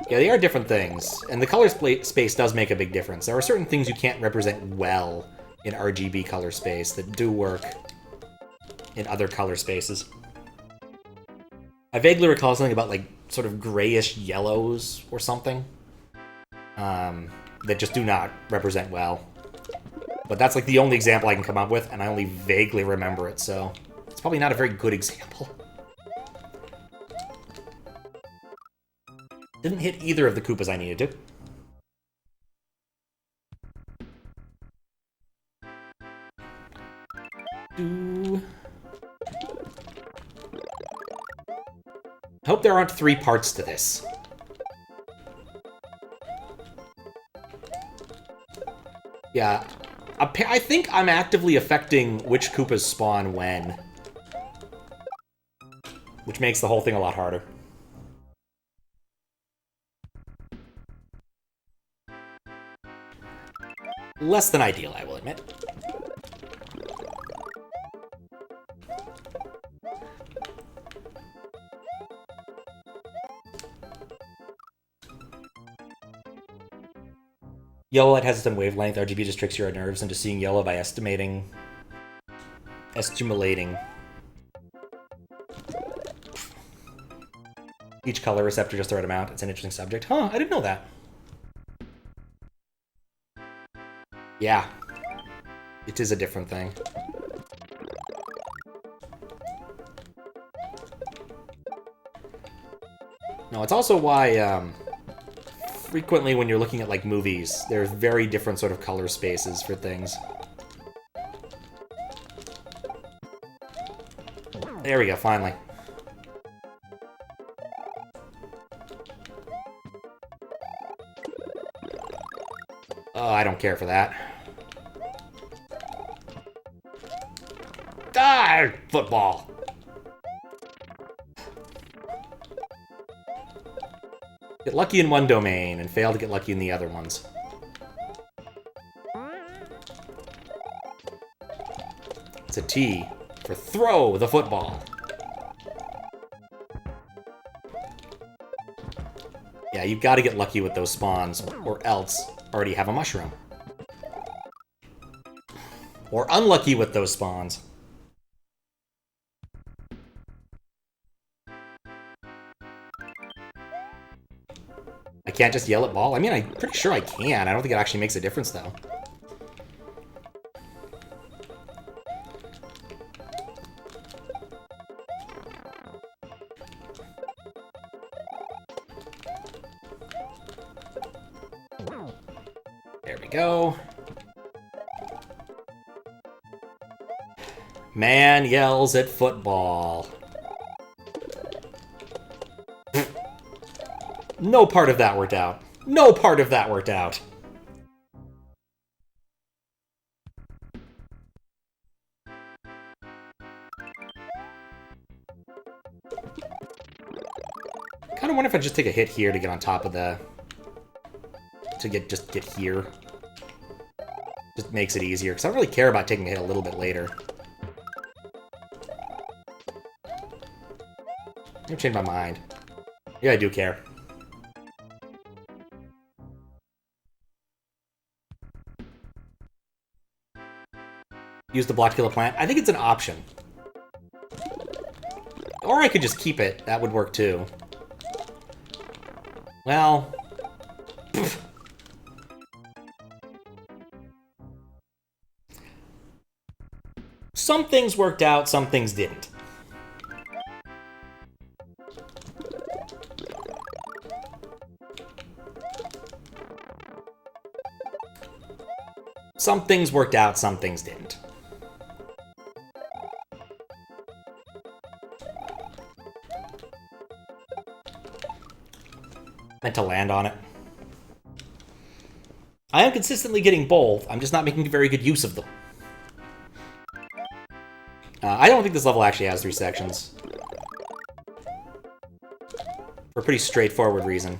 Yeah, they are different things, and the color space does make a big difference. There are certain things you can't represent well in RGB color space that do work in other color spaces. I vaguely recall something about, like, sort of grayish yellows or something that just do not represent well. But that's, like, the only example I can come up with, and I only vaguely remember it, so it's probably not a very good example. Didn't hit either of the Koopas I needed to. I hope there aren't 3 parts to this. Yeah. I think I'm actively affecting which Koopas spawn when. Which makes the whole thing a lot harder. Less than ideal, I will admit. Yellow light has its own wavelength. RGB just tricks your nerves into seeing yellow by estimulating... each color receptor just the right amount. It's an interesting subject. Huh, I didn't know that. Yeah. It is a different thing. No, it's also why, frequently when you're looking at, like, movies, there's very different sort of color spaces for things. There we go, finally. Oh, I don't care for that. Ah, football! Get lucky in one domain, and fail to get lucky in the other ones. It's a T for throw the football. Yeah, you've got to get lucky with those spawns, or else already have a mushroom. Or unlucky with those spawns. I can't just yell at ball? I mean, I'm pretty sure I can. I don't think it actually makes a difference, though. There we go. Man yells at football. No part of that worked out. No part of that worked out. Kind of wonder if I just take a hit here to get on top of the... just get here. Just makes it easier, because I don't really care about taking a hit a little bit later. I've changed my mind. Yeah, I do care. Use the block to kill a plant. I think it's an option. Or I could just keep it. That would work too. Well... pff. Some things worked out, some things didn't. Some things worked out, some things didn't. Meant to land on it. I am consistently getting both. I'm just not making very good use of them. I don't think this level actually has 3 sections. For a pretty straightforward reason.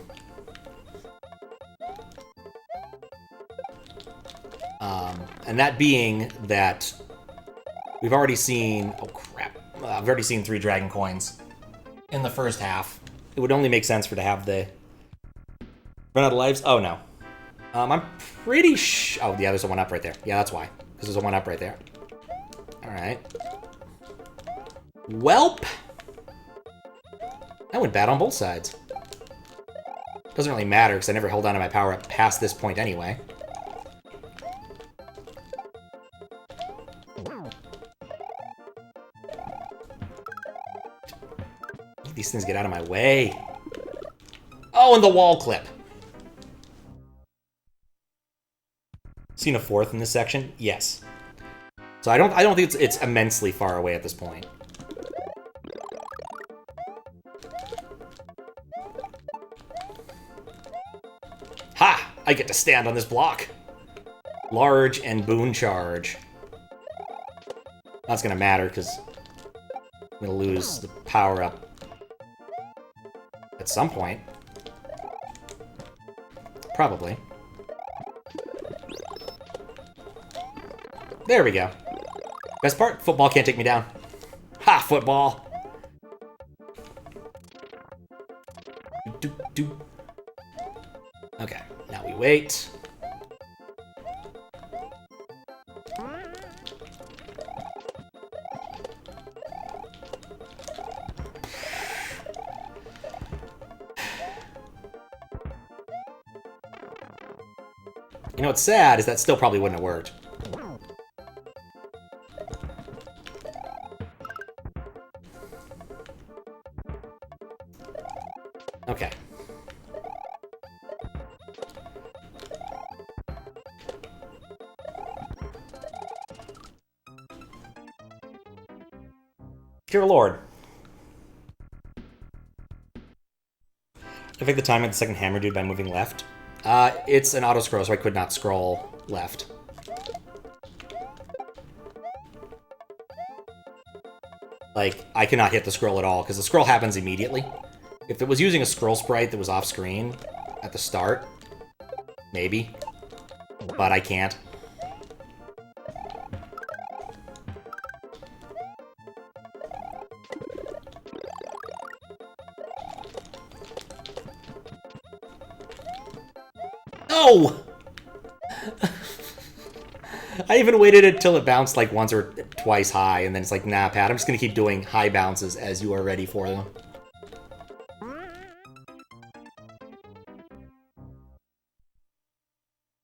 And that being that we've already seen... Oh, crap. I've already seen 3 dragon coins in the first half. It would only make sense for to have the... Run out of lives? Oh, no. I'm pretty oh, yeah, there's a 1-up right there. Yeah, that's why. Because there's a 1-up right there. Alright. Welp! That went bad on both sides. Doesn't really matter, because I never held on to my power up past this point anyway. These things get out of my way. Oh, and the wall clip. Seen a 4th in this section? Yes. So I don't think it's immensely far away at this point. Ha! I get to stand on this block. Large and boon charge. That's gonna matter because I'm gonna lose the power up at some point. Probably. There we go. Best part, football can't take me down. Ha, football! Okay, now we wait. You know what's sad is that still probably wouldn't have worked. Okay. Dear Lord. Affect the timing of the second hammer dude by moving left. It's an auto scroll, so I could not scroll left. Like, I cannot hit the scroll at all, because the scroll happens immediately. If it was using a scroll sprite that was off-screen at the start, maybe. But I can't. No! I even waited until it bounced like once or twice high, and then it's like, nah, Pat, I'm just gonna keep doing high bounces as you are ready for them.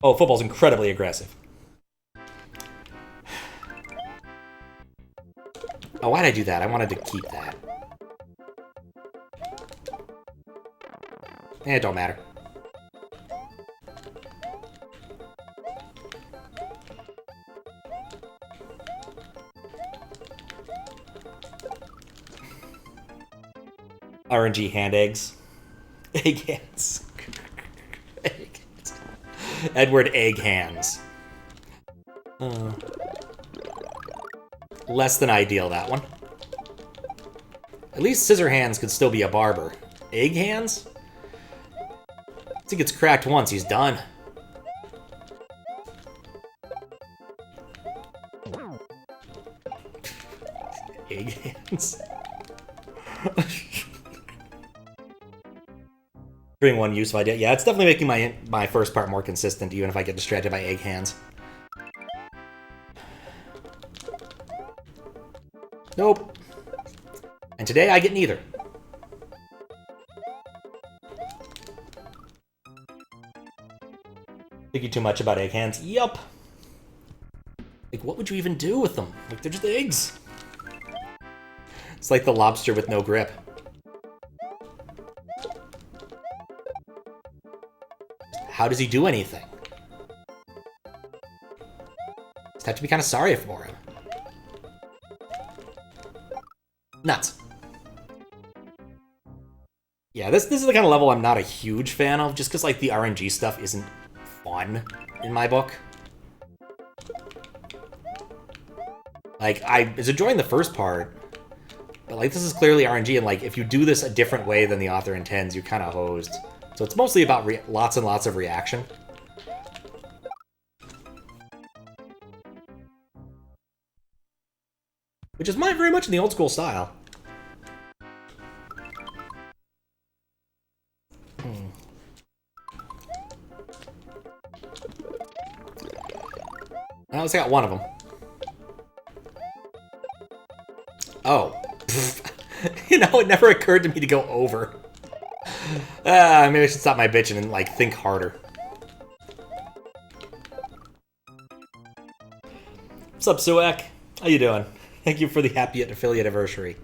Oh, football's incredibly aggressive. Oh, why'd I do that? I wanted to keep that. Eh, it don't matter. RNG hand eggs. Egg hands. Egg hands. Edward Egg Hands. Less than ideal, that one. At least Scissor Hands could still be a barber. Egg Hands? I think it's cracked once, he's done. Egg Hands. Bring one useful idea. Yeah, it's definitely making my first part more consistent, even if I get distracted by Egg Hands. Nope. And today I get neither. Thinking too much about Egg Hands? Yup. Like, what would you even do with them? Like, they're just eggs. It's like the lobster with no grip. How does he do anything? Just have to be kind of sorry for him. Nuts. Yeah, this is the kind of level I'm not a huge fan of, just because, like, the RNG stuff isn't fun. in my book. Like, I was enjoying the first part, but, like, this is clearly RNG, and, like, if you do this a different way than the author intends, you're kind of hosed. So it's mostly about lots and lots of reaction. Which is very much in the old school style. I only got one of them. Oh. You know, it never occurred to me to go over. Maybe I should stop my bitching and, like, think harder. What's up, Suak? How you doing? Thank you for the happy affiliate anniversary.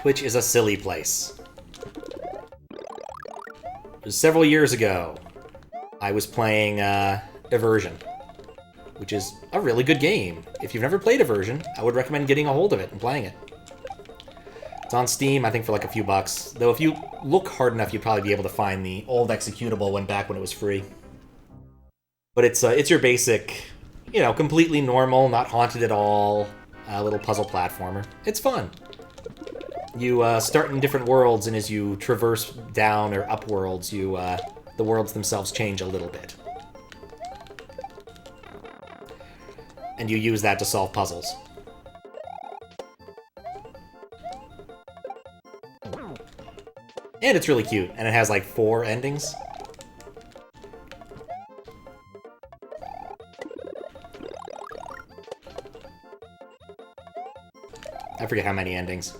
Twitch is a silly place. It was several years ago. I was playing Aversion, which is a really good game. If you've never played Aversion, I would recommend getting a hold of it and playing it. It's on Steam, I think, for like a few bucks. Though if you look hard enough, you'd probably be able to find the old executable one back when it was free. But it's your basic, you know, completely normal, not haunted at all, little puzzle platformer. It's fun. You start in different worlds, and as you traverse down or up worlds, the worlds themselves change a little bit. And you use that to solve puzzles. And it's really cute, and it has like 4 endings. I forget how many endings.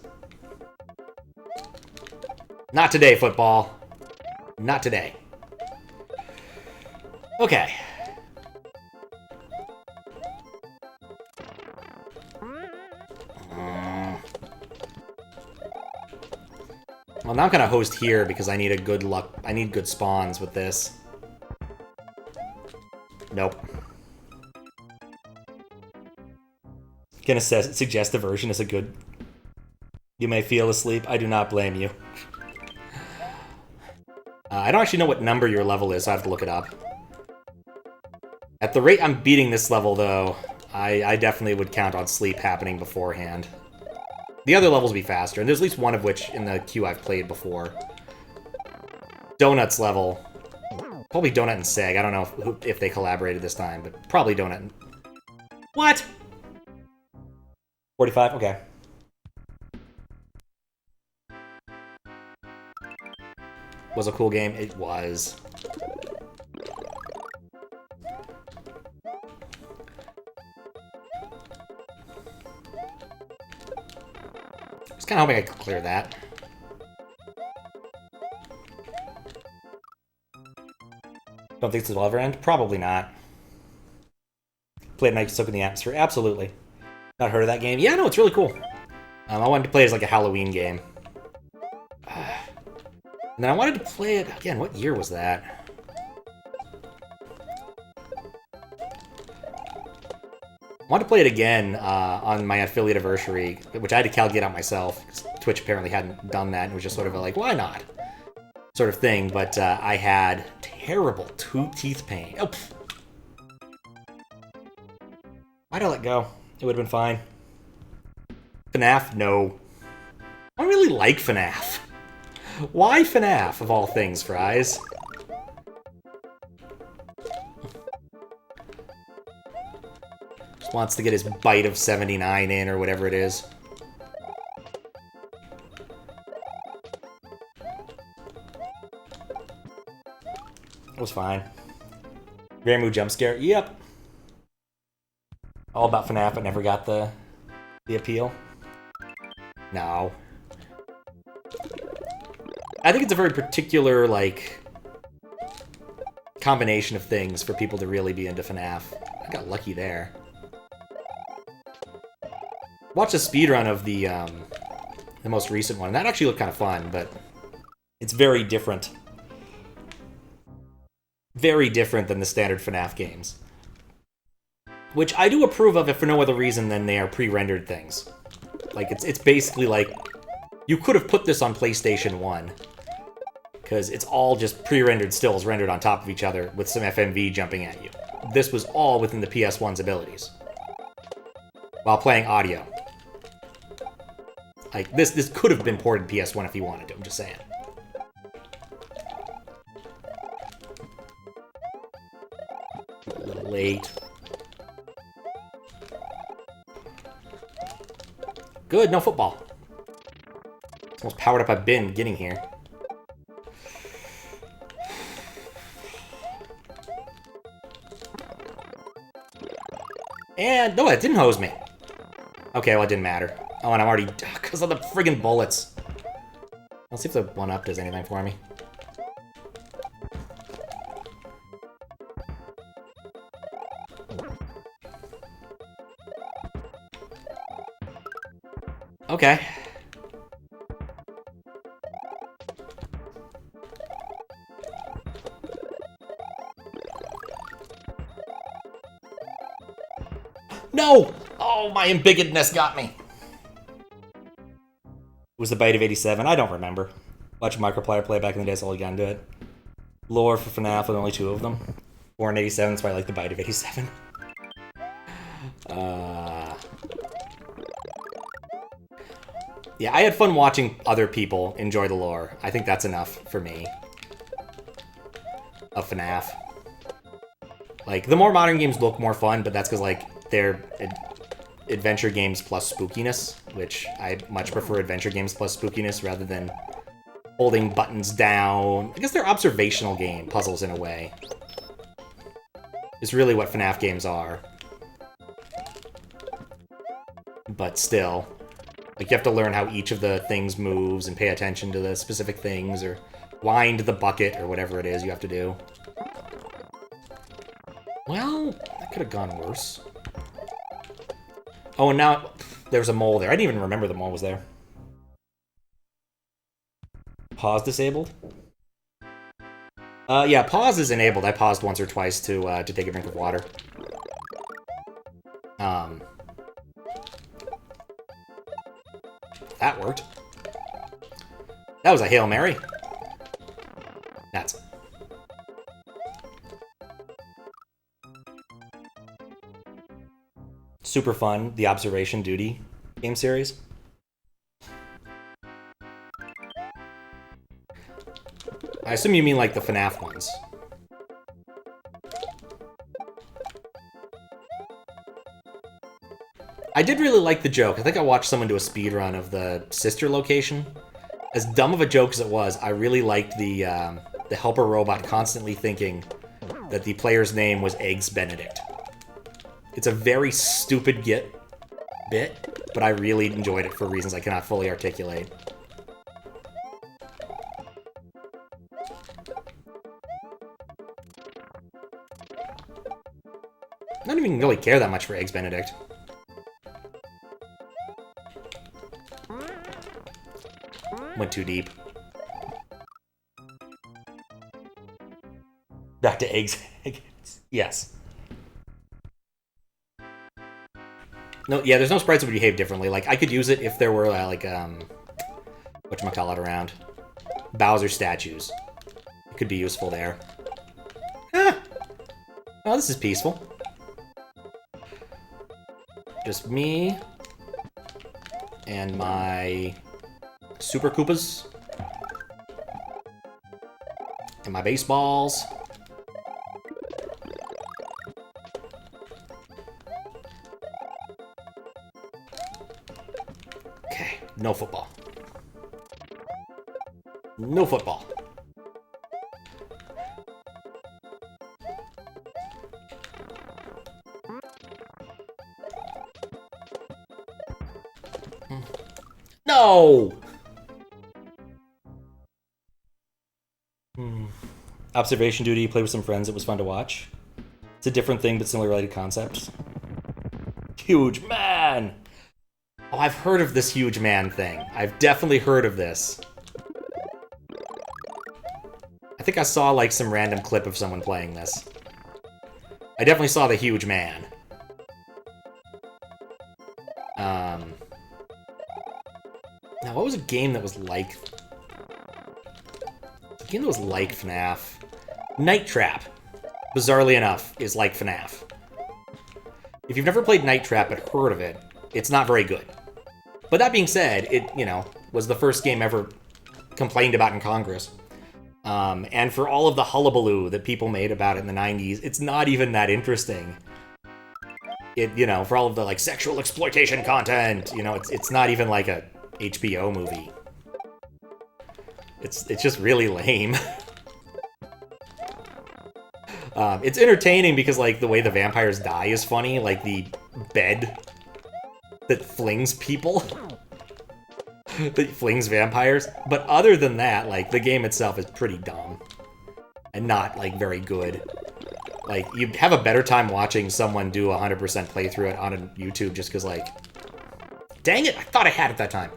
Not today, football. Not today. Okay. Well, now I'm gonna host here because I need a good luck. I need good spawns with this. Nope. Gonna suggest the version is a good. You may feel asleep. I do not blame you. I don't actually know what number your level is, so I have to look it up. At the rate I'm beating this level, though, I definitely would count on sleep happening beforehand. The other levels will be faster, and there's at least one of which in the queue I've played before. Donut's level. Probably Donut and Seg. I don't know if they collaborated this time, but probably Donut and... What? 45? Okay. Was a cool game? It was. I was kind of hoping I could clear that. Don't think this will ever end? Probably not. Played Night Soak in the Atmosphere? Absolutely. Not heard of that game? Yeah, no, it's really cool. I wanted to play it as like a Halloween game. And then I wanted to play it... Again, what year was that? I wanted to play it again on my affiliate anniversary, which I had to calculate out myself, because Twitch apparently hadn't done that, and it was just sort of a, like, why not? Sort of thing, but I had terrible teeth pain. Oh, why'd I let go? It would have been fine. FNAF? No. I don't really like FNAF. Why FNAF, of all things, Fries? Just wants to get his bite of 79 in, or whatever it is. It was fine. Ramu jump scare? Yep. All about FNAF, but never got the appeal. No. I think it's a very particular, like, combination of things for people to really be into FNAF. I got lucky there. Watched a speedrun of the most recent one, and that actually looked kind of fun, but it's very different. Very different than the standard FNAF games. Which I do approve of, if for no other reason than they are pre-rendered things. Like, it's basically like, you could have put this on PlayStation 1. because it's all just pre-rendered stills rendered on top of each other with some FMV jumping at you. This was all within the PS1's abilities while playing audio. Like, this could have been ported PS1 if you wanted to, I'm just saying. A little late. Good, no football. It's the most powered up I've been getting here. And, no, it didn't hose me. Okay, well, it didn't matter. Oh, and I'm already... Because of the friggin' bullets. Let's see if the 1-up does anything for me. Okay. No! Oh, my embiggenedness got me. Was the bite of 87? I don't remember. Watch Microplayer play back in the day, so all you got into it. Lore for FNAF with only 2 of them. Born in 87, that's why I like the bite of 87. Yeah, I had fun watching other people enjoy the lore. I think that's enough for me. Of FNAF. Like, the more modern games look more fun, but that's because, like, they're adventure games plus spookiness, which I much prefer adventure games plus spookiness rather than holding buttons down. I guess they're observational game puzzles in a way. It's really what FNAF games are. But still, like, you have to learn how each of the things moves and pay attention to the specific things, or wind the bucket, or whatever it is you have to do. Well, that could have gone worse. Oh, and now there's a mole there. I didn't even remember the mole was there. Pause disabled? Yeah, pause is enabled. I paused once or twice to take a drink of water. That worked. That was a Hail Mary. That's... super fun, the Observation Duty game series. I assume you mean like the FNAF ones. I did really like the joke. I think I watched someone do a speedrun of the sister location. As dumb of a joke as it was, I really liked the helper robot constantly thinking that the player's name was Eggs Benedict. It's a very stupid bit, but I really enjoyed it for reasons I cannot fully articulate. I don't even really care that much for Eggs Benedict. Went too deep. Back to eggs. Yes. No, yeah, there's no sprites that would behave differently. Like, I could use it if there were, like, whatchamacallit around. Bowser statues. It could be useful there. Ah! Oh, this is peaceful. Just me. And my... Super Koopas. And my baseballs. Okay, no football. No football. No! Observation Duty, play with some friends, it was fun to watch. It's a different thing, but similar related concepts. Huge man! Oh, I've heard of this huge man thing. I've definitely heard of this. I think I saw, like, some random clip of someone playing this. I definitely saw the huge man. Now, what was a game that was like... game that was like FNAF. Night Trap, bizarrely enough, is like FNAF. If you've never played Night Trap but heard of it, it's not very good. But that being said, it, you know, was the first game ever complained about in Congress. And for all of the hullabaloo that people made about it in the 90s, it's not even that interesting. It, you know, for all of the, like, sexual exploitation content, you know, it's not even like a HBO movie. It's just really lame. It's entertaining because, like, the way the vampires die is funny. Like, the bed that flings people. That flings vampires. But other than that, like, the game itself is pretty dumb. And not, like, very good. Like, you'd have a better time watching someone do a 100% playthrough it on YouTube just because, like... Dang it! I thought I had it that time.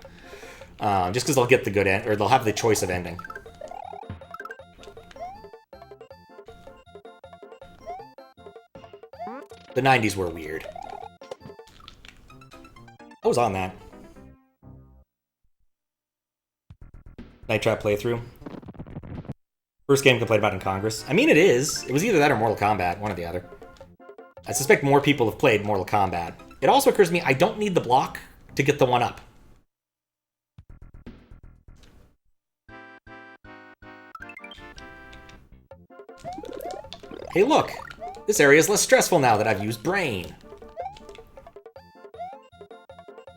Just because they'll get the good end, or they'll have the choice of ending. The 90s were weird. I was on that. Night Trap playthrough. First game complained about in Congress. I mean, it is. It was either that or Mortal Kombat, one or the other. I suspect more people have played Mortal Kombat. It also occurs to me I don't need the block to get the 1-up. Hey, look! This area is less stressful now that I've used Brain.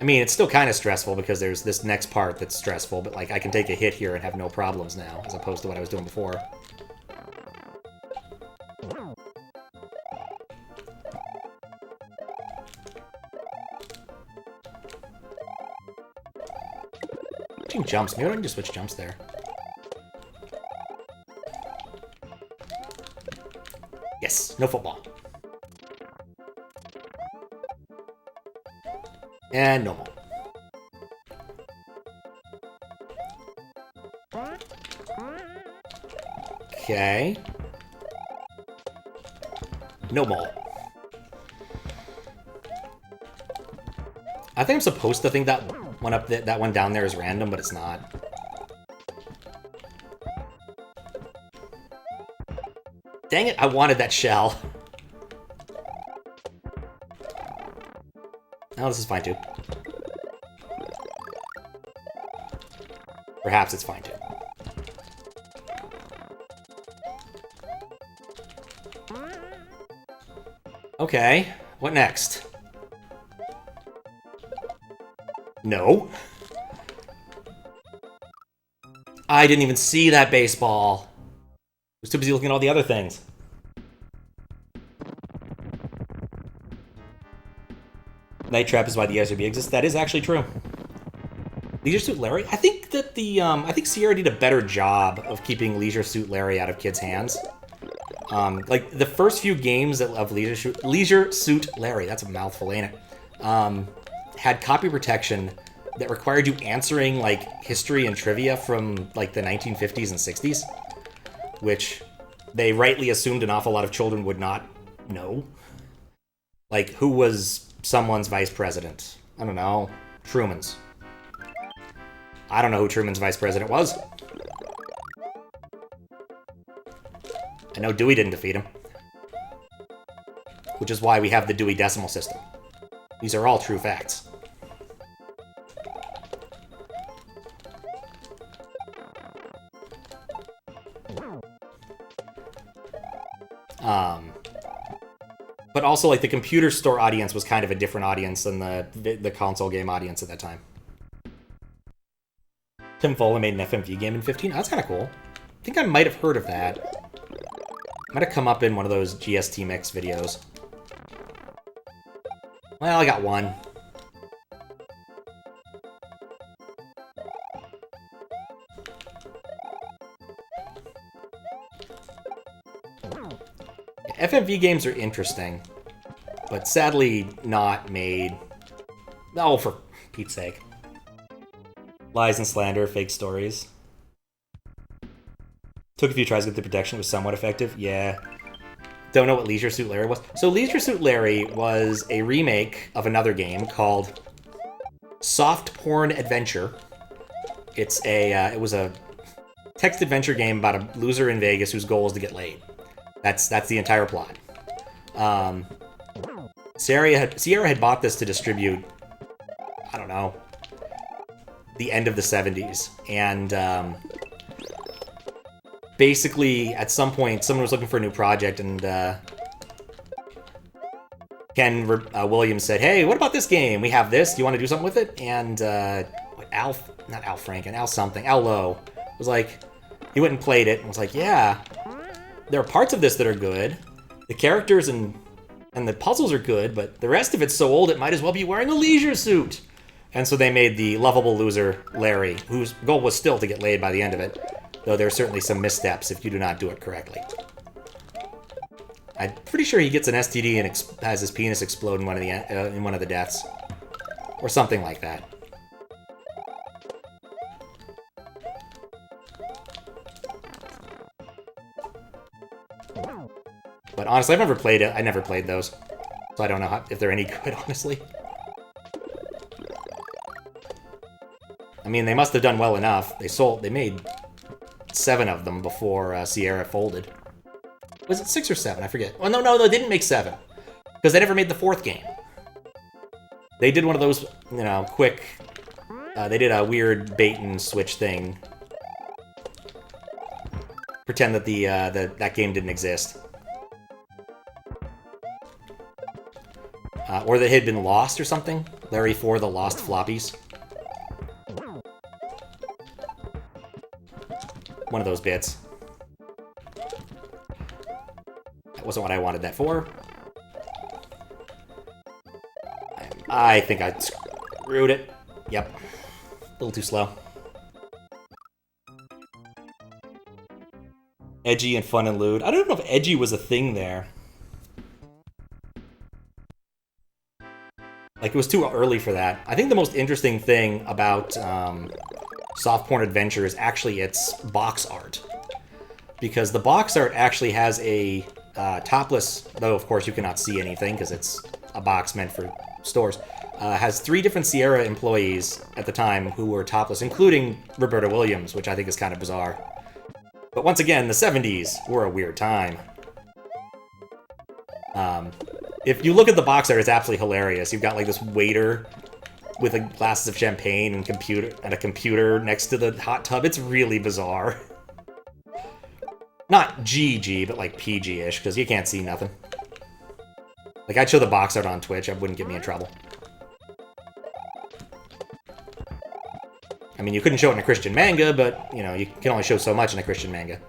I mean, it's still kind of stressful because there's this next part that's stressful, but, like, I can take a hit here and have no problems now, as opposed to what I was doing before. Switching jumps. Maybe I don't need to switch jumps there. Yes, no football. And no more. Okay. No more. I think I'm supposed to think that one up that one down there is random, but it's not. Dang it, I wanted that shell. Oh, this is fine too. Perhaps it's fine too. Okay, what next? No. I didn't even see that baseball. I was too busy looking at all the other things. Night Trap is why the SRB exists. That is actually true. Leisure Suit Larry? I think that I think Sierra did a better job of keeping Leisure Suit Larry out of kids' hands. Like, the first few games of Leisure Suit Larry, that's a mouthful, ain't it? Had copy protection that required you answering, like, history and trivia from, like, the 1950s and 60s. Which they rightly assumed an awful lot of children would not know. Like, who was someone's vice president? I don't know. Truman's. I don't know who Truman's vice president was. I know Dewey didn't defeat him. Which is why we have the Dewey Decimal System. These are all true facts. But also, like, the computer store audience was kind of a different audience than the console game audience at that time. Tim Foley made an FMV game in 15. That's kind of cool. I think I might have heard of that. Might have come up in one of those GST Mix videos. Well, I got one. FMV games are interesting, but sadly not made... Oh, for Pete's sake. Lies and slander, fake stories. Took a few tries to get the protection, it was somewhat effective. Yeah. Don't know what Leisure Suit Larry was. So Leisure Suit Larry was a remake of another game called Soft Porn Adventure. It's a, it was a text adventure game about a loser in Vegas whose goal is to get laid. That's the entire plot. Sierra had bought this to distribute, I don't know, the end of the 70s. And basically, at some point, someone was looking for a new project, and Ken Williams said, hey, what about this game? We have this. Do you want to do something with it? And Al Lowe was like, he went and played it and was like, yeah, there are parts of this that are good. The characters and the puzzles are good, but the rest of it's so old it might as well be wearing a leisure suit. And so they made the lovable loser Larry, whose goal was still to get laid by the end of it, though there are certainly some missteps if you do not do it correctly. I'm pretty sure he gets an STD and has his penis explode in one of the deaths, or something like that. But honestly, I've never played it. I never played those, so I don't know if they're any good, honestly. I mean, they must have done well enough. They made 7 of them before Sierra folded. Was it 6 or 7? I forget. Oh, no, they didn't make 7. Because they never made the 4th game. They did one of those, you know, quick... they did a weird bait-and-switch thing. Pretend that that game didn't exist. Or that it had been lost or something. Larry 4, the Lost Floppies. One of those bits. That wasn't what I wanted that for. I think I screwed it. Yep. A little too slow. Edgy and fun and lewd. I don't know if edgy was a thing there. Like, it was too early for that. I think the most interesting thing about soft porn adventure is actually its box art. Because the box art actually has a topless, though of course you cannot see anything because it's a box meant for stores, has 3 different Sierra employees at the time who were topless, including Roberta Williams, which I think is kind of bizarre. But once again, the 70s were a weird time. If you look at the box art, it's absolutely hilarious. You've got like this waiter with glasses of champagne and a computer next to the hot tub. It's really bizarre. Not GG, but like PG-ish, because you can't see nothing. Like, I'd show the box art on Twitch. It wouldn't get me in trouble. I mean, you couldn't show it in a Christian manga, but, you know, you can only show so much in a Christian manga.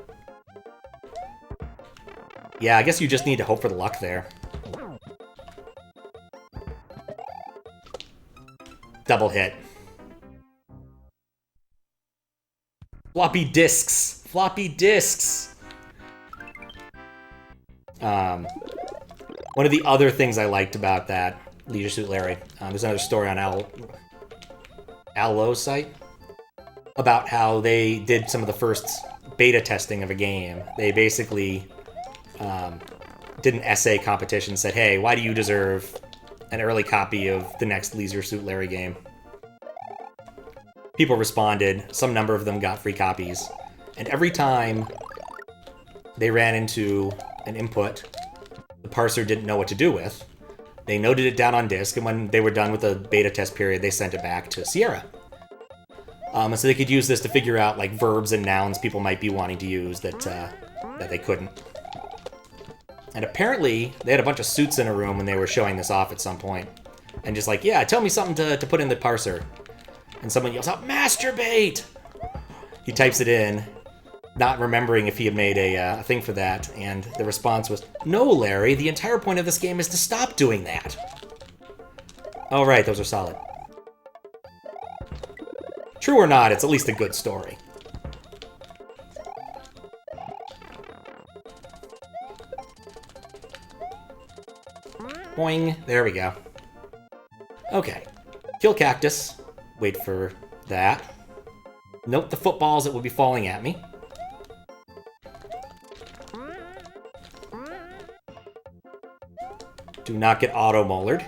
Yeah, I guess you just need to hope for the luck there. Double hit. Floppy disks. Floppy disks. One of the other things I liked about that Leisure Suit Larry, there's another story on Al Lowe's site about how they did some of the first beta testing of a game. They basically did an essay competition, said, hey, why do you deserve an early copy of the next Leisure Suit Larry game? People responded. Some number of them got free copies. And every time they ran into an input the parser didn't know what to do with, they noted it down on disk, and when they were done with the beta test period, they sent it back to Sierra. And so they could use this to figure out like verbs and nouns people might be wanting to use that they couldn't. And apparently, they had a bunch of suits in a room when they were showing this off at some point. And just like, yeah, tell me something to put in the parser. And someone yells out, masturbate! He types it in, not remembering if he had made a thing for that. And the response was, no, Larry, the entire point of this game is to stop doing that. Oh, right, those are solid. True or not, it's at least a good story. Boing. There we go. Okay. Kill cactus. Wait for that. Note the footballs that will be falling at me. Do not get auto-mollered.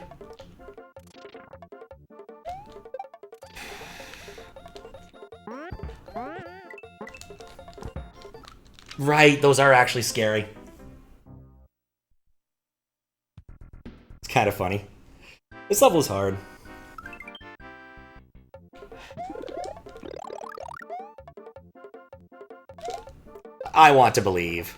Right, those are actually scary. It's kind of funny. This level is hard. I want to believe.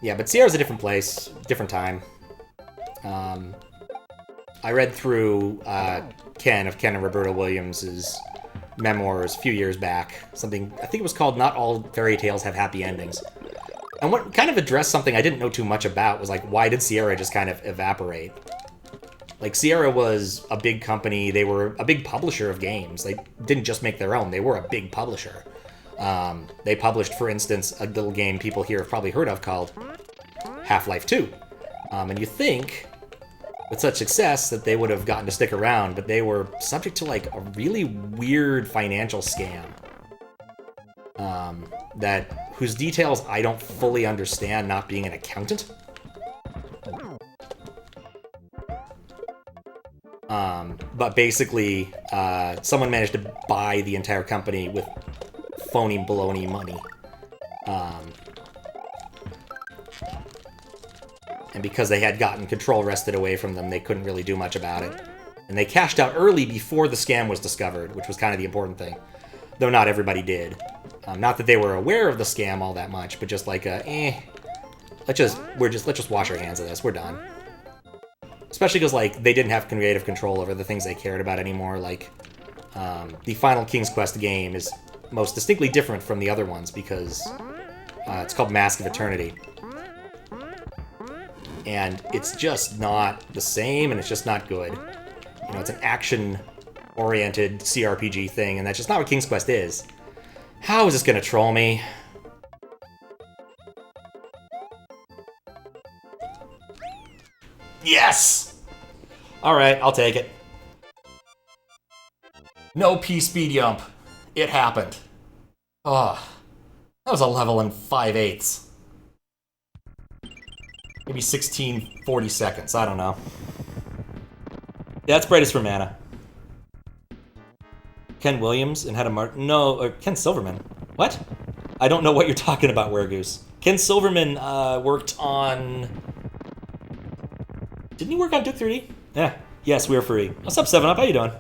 Yeah, but Sierra's a different place, different time. I read through Ken and Roberta Williams' memoirs a few years back. Something, I think it was called Not All Fairy Tales Have Happy Endings. And what kind of addressed something I didn't know too much about was like, why did Sierra just kind of evaporate? Like, Sierra was a big company. They were a big publisher of games. They didn't just make their own. They were a big publisher. They published, for instance, a little game people here have probably heard of called Half-Life 2. And you think, with such success, that they would have gotten to stick around, but they were subject to, like, a really weird financial scam. Whose details I don't fully understand, not being an accountant. But basically, someone managed to buy the entire company with phony baloney money. And because they had gotten control wrested away from them, they couldn't really do much about it. And they cashed out early before the scam was discovered, which was kind of the important thing. Though not everybody did. Not that they were aware of the scam all that much, but just like let's just wash our hands of this. We're done. Especially because, like, they didn't have creative control over the things they cared about anymore. Like, the final King's Quest game is most distinctly different from the other ones because it's called Mask of Eternity. And it's just not the same, and it's just not good. You know, it's an action-oriented CRPG thing, and that's just not what King's Quest is. How is this gonna troll me? Yes! Alright, I'll take it. No P-speed jump. It happened. Oh, that was a level in 5/8. Maybe 1640 seconds, I don't know. Yeah, that's brightest for mana. Ken Williams and Hedda Martin. No, or Ken Silverman. What? I don't know what you're talking about, Weregoose. Ken Silverman worked on... Didn't he work on Duke 3D? Yeah. Yes, we are free. What's up, 7-Up? How you doing?